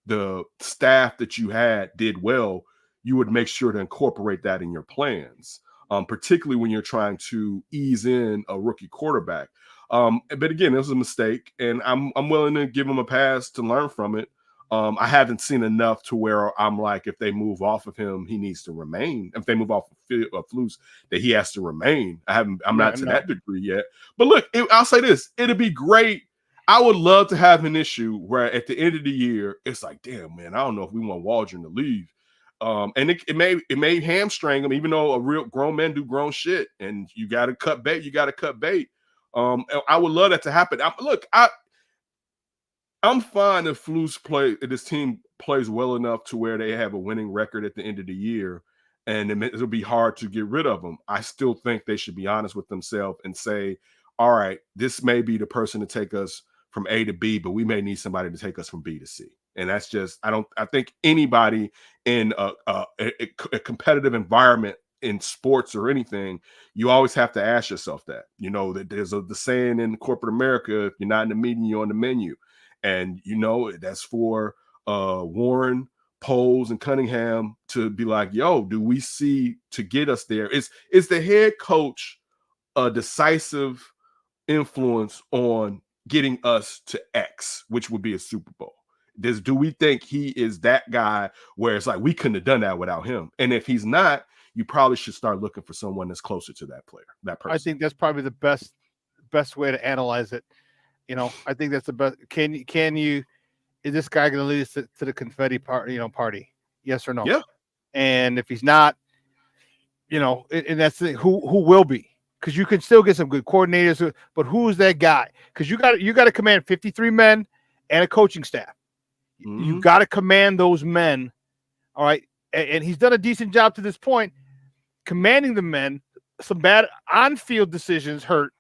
the staff that you had did well, you would make sure to incorporate that in your plans, particularly when you're trying to ease in a rookie quarterback. But again, it was a mistake, and I'm willing to give him a pass to learn from it. I haven't seen enough to where I'm like, if they move off of him, he needs to remain. If they move off of Flus, that he has to remain. I'm not to that degree yet. But look, I'll say this: it'd be great. I would love to have an issue where at the end of the year, it's like, damn, man, I don't know if we want Waldron to leave. And it may hamstring him, even though a real grown man do grown shit, and you got to cut bait. You got to cut bait. I would love that to happen. I'm fine if this team plays well enough to where they have a winning record at the end of the year, and it'll be hard to get rid of them. I still think they should be honest with themselves and say, all right, this may be the person to take us from A to B, but we may need somebody to take us from B to C. And that's just, I think anybody in a competitive environment in sports or anything, you always have to ask yourself that. That there's the saying in corporate America, if you're not in the meeting, you're on the menu. And that's for Warren, Poles, and Cunningham to be like, yo, do we see to get us there? Is the head coach a decisive influence on getting us to X, which would be a Super Bowl? Do we think he is that guy where it's like we couldn't have done that without him? And if he's not, you probably should start looking for someone that's closer to that player, that person. I think that's probably the best way to analyze it. I think that's the best. Is this guy going to lead us to the confetti party? Yes or no? Yeah. And if he's not, and that's the, who will be, because you can still get some good coordinators, but who's that guy? Because you got to command 53 men and a coaching staff. Mm-hmm. You got to command those men. All right. And he's done a decent job to this point, commanding the men. Some bad on-field decisions hurt.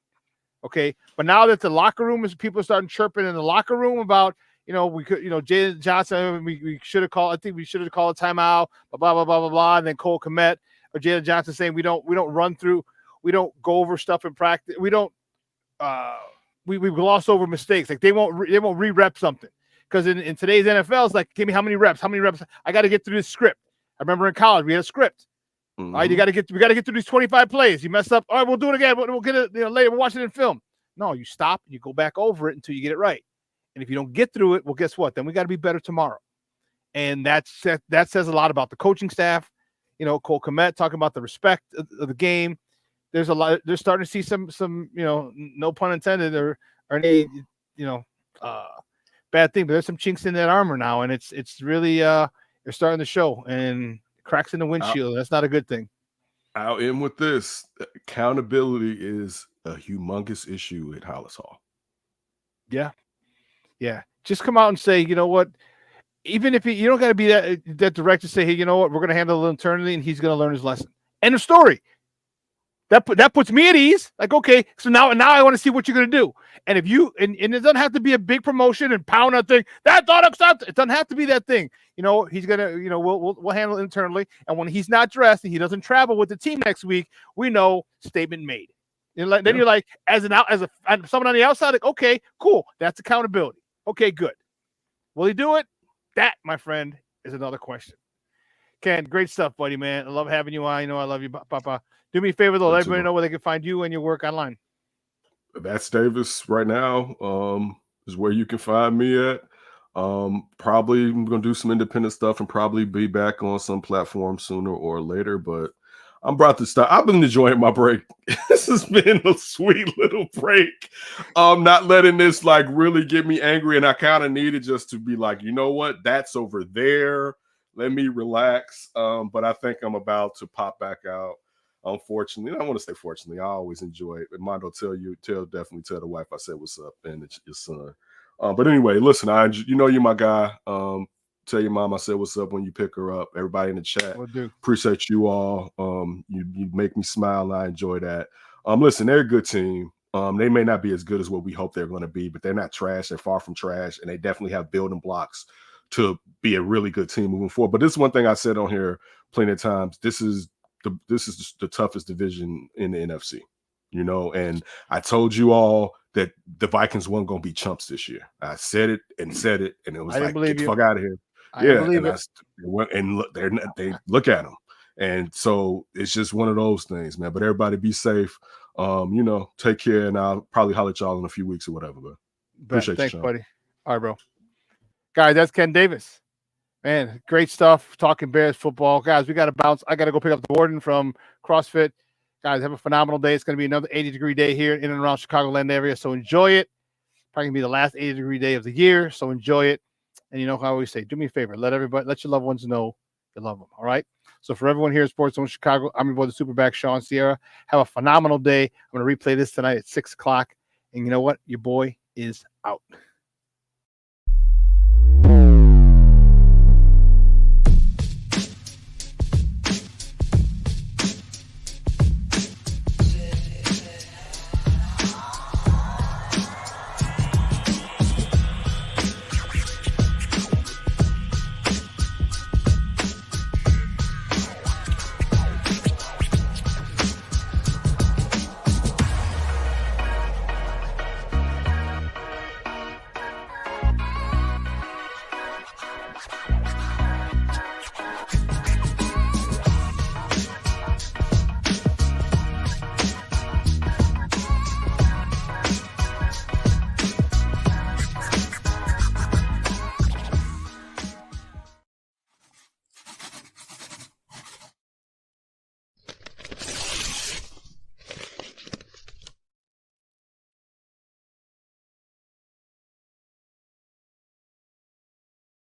Okay, but now that the locker room is, people are starting chirping in the locker room about, we could, Jalen Johnson, we should have called. I think we should have called a timeout. Blah blah blah blah blah. And then Cole Kmet or Jalen Johnson saying we don't run through, we don't go over stuff in practice. We don't. We gloss over mistakes. Like they won't re-rep something, because in today's NFL, it's like, give me how many reps? How many reps? I got to get through this script. I remember in college we had a script. Mm-hmm. All right, we got to get through these 25 plays. You mess up, all right, we'll do it again. We'll get it later. We'll watch it in film. No, you stop and you go back over it until you get it right. And if you don't get through it, well, guess what? Then we got to be better tomorrow. And that says a lot about the coaching staff. Cole Kmet talking about the respect of the game. There's a lot. They're starting to see some no pun intended, or any bad thing. But there's some chinks in that armor now, and it's really they're starting to show. And cracks in the windshield. That's not a good thing. I'll end with this. Accountability is a humongous issue at Hollis Hall. Yeah. Just come out and say, you know what? Even if you don't got to be that direct to say, hey, you know what? We're going to handle it internally, and he's going to learn his lesson. End of story. That puts me at ease. Like, okay, so now I want to see what you're going to do. And if you and it doesn't have to be a big promotion and pound that thing. That thought it doesn't have to be that thing. He's gonna. We'll handle it internally. And when he's not dressed and he doesn't travel with the team next week, we know statement made. Then you're like, as someone on the outside, like, okay, cool. That's accountability. Okay, good. Will he do it? That, my friend, is another question. Ken, great stuff, buddy, man. I love having you on. I love you, Papa. Do me a favor, though. Let everybody know where they can find you and your work online. That's Davis right now. Is where you can find me at. Probably I'm going to do some independent stuff and probably be back on some platform sooner or later, but I'm about to start. I've been enjoying my break. This has been a sweet little break. Not letting this like really get me angry, and I kind of needed just to be like, you know what? That's over there. Let me relax. But I think I'm about to pop back out. Unfortunately, I want to say fortunately. I always enjoy it. But Mondo, definitely tell the wife I said what's up, and it's your son. But anyway, listen, you're my guy. Tell your mom I said what's up when you pick her up. Everybody in the chat, Will do. appreciate you all. You make me smile, and I enjoy that. Listen, they're a good team. They may not be as good as what we hope they're going to be, but they're not trash. They're far from trash, and they definitely have building blocks to be a really good team moving forward. But this is one thing I said on here plenty of times. This is the toughest division in the NFC. And I told you all that the Vikings weren't going to be chumps this year. I said it, and it was like, get the fuck out of here. They look at them. And so it's just one of those things, man. But everybody be safe. Take care, and I'll probably holler at y'all in a few weeks or whatever. But appreciate Thanks, you, Shawn. buddy. All right, bro. Guys, that's Ken Davis. Man, great stuff. Talking Bears football. Guys, we got to bounce. I got to go pick up the warden from CrossFit. Guys, have a phenomenal day. It's going to be another 80-degree day here in and around Chicagoland area, so enjoy it. Probably going to be the last 80-degree day of the year, so enjoy it. And you know how I always say, do me a favor. Let your loved ones know you love them, all right? So for everyone here at Sports Zone Chicago, I'm your boy, the SuperBack, Shawn Sierra. Have a phenomenal day. I'm going to replay this tonight at 6 o'clock. And you know what? Your boy is out.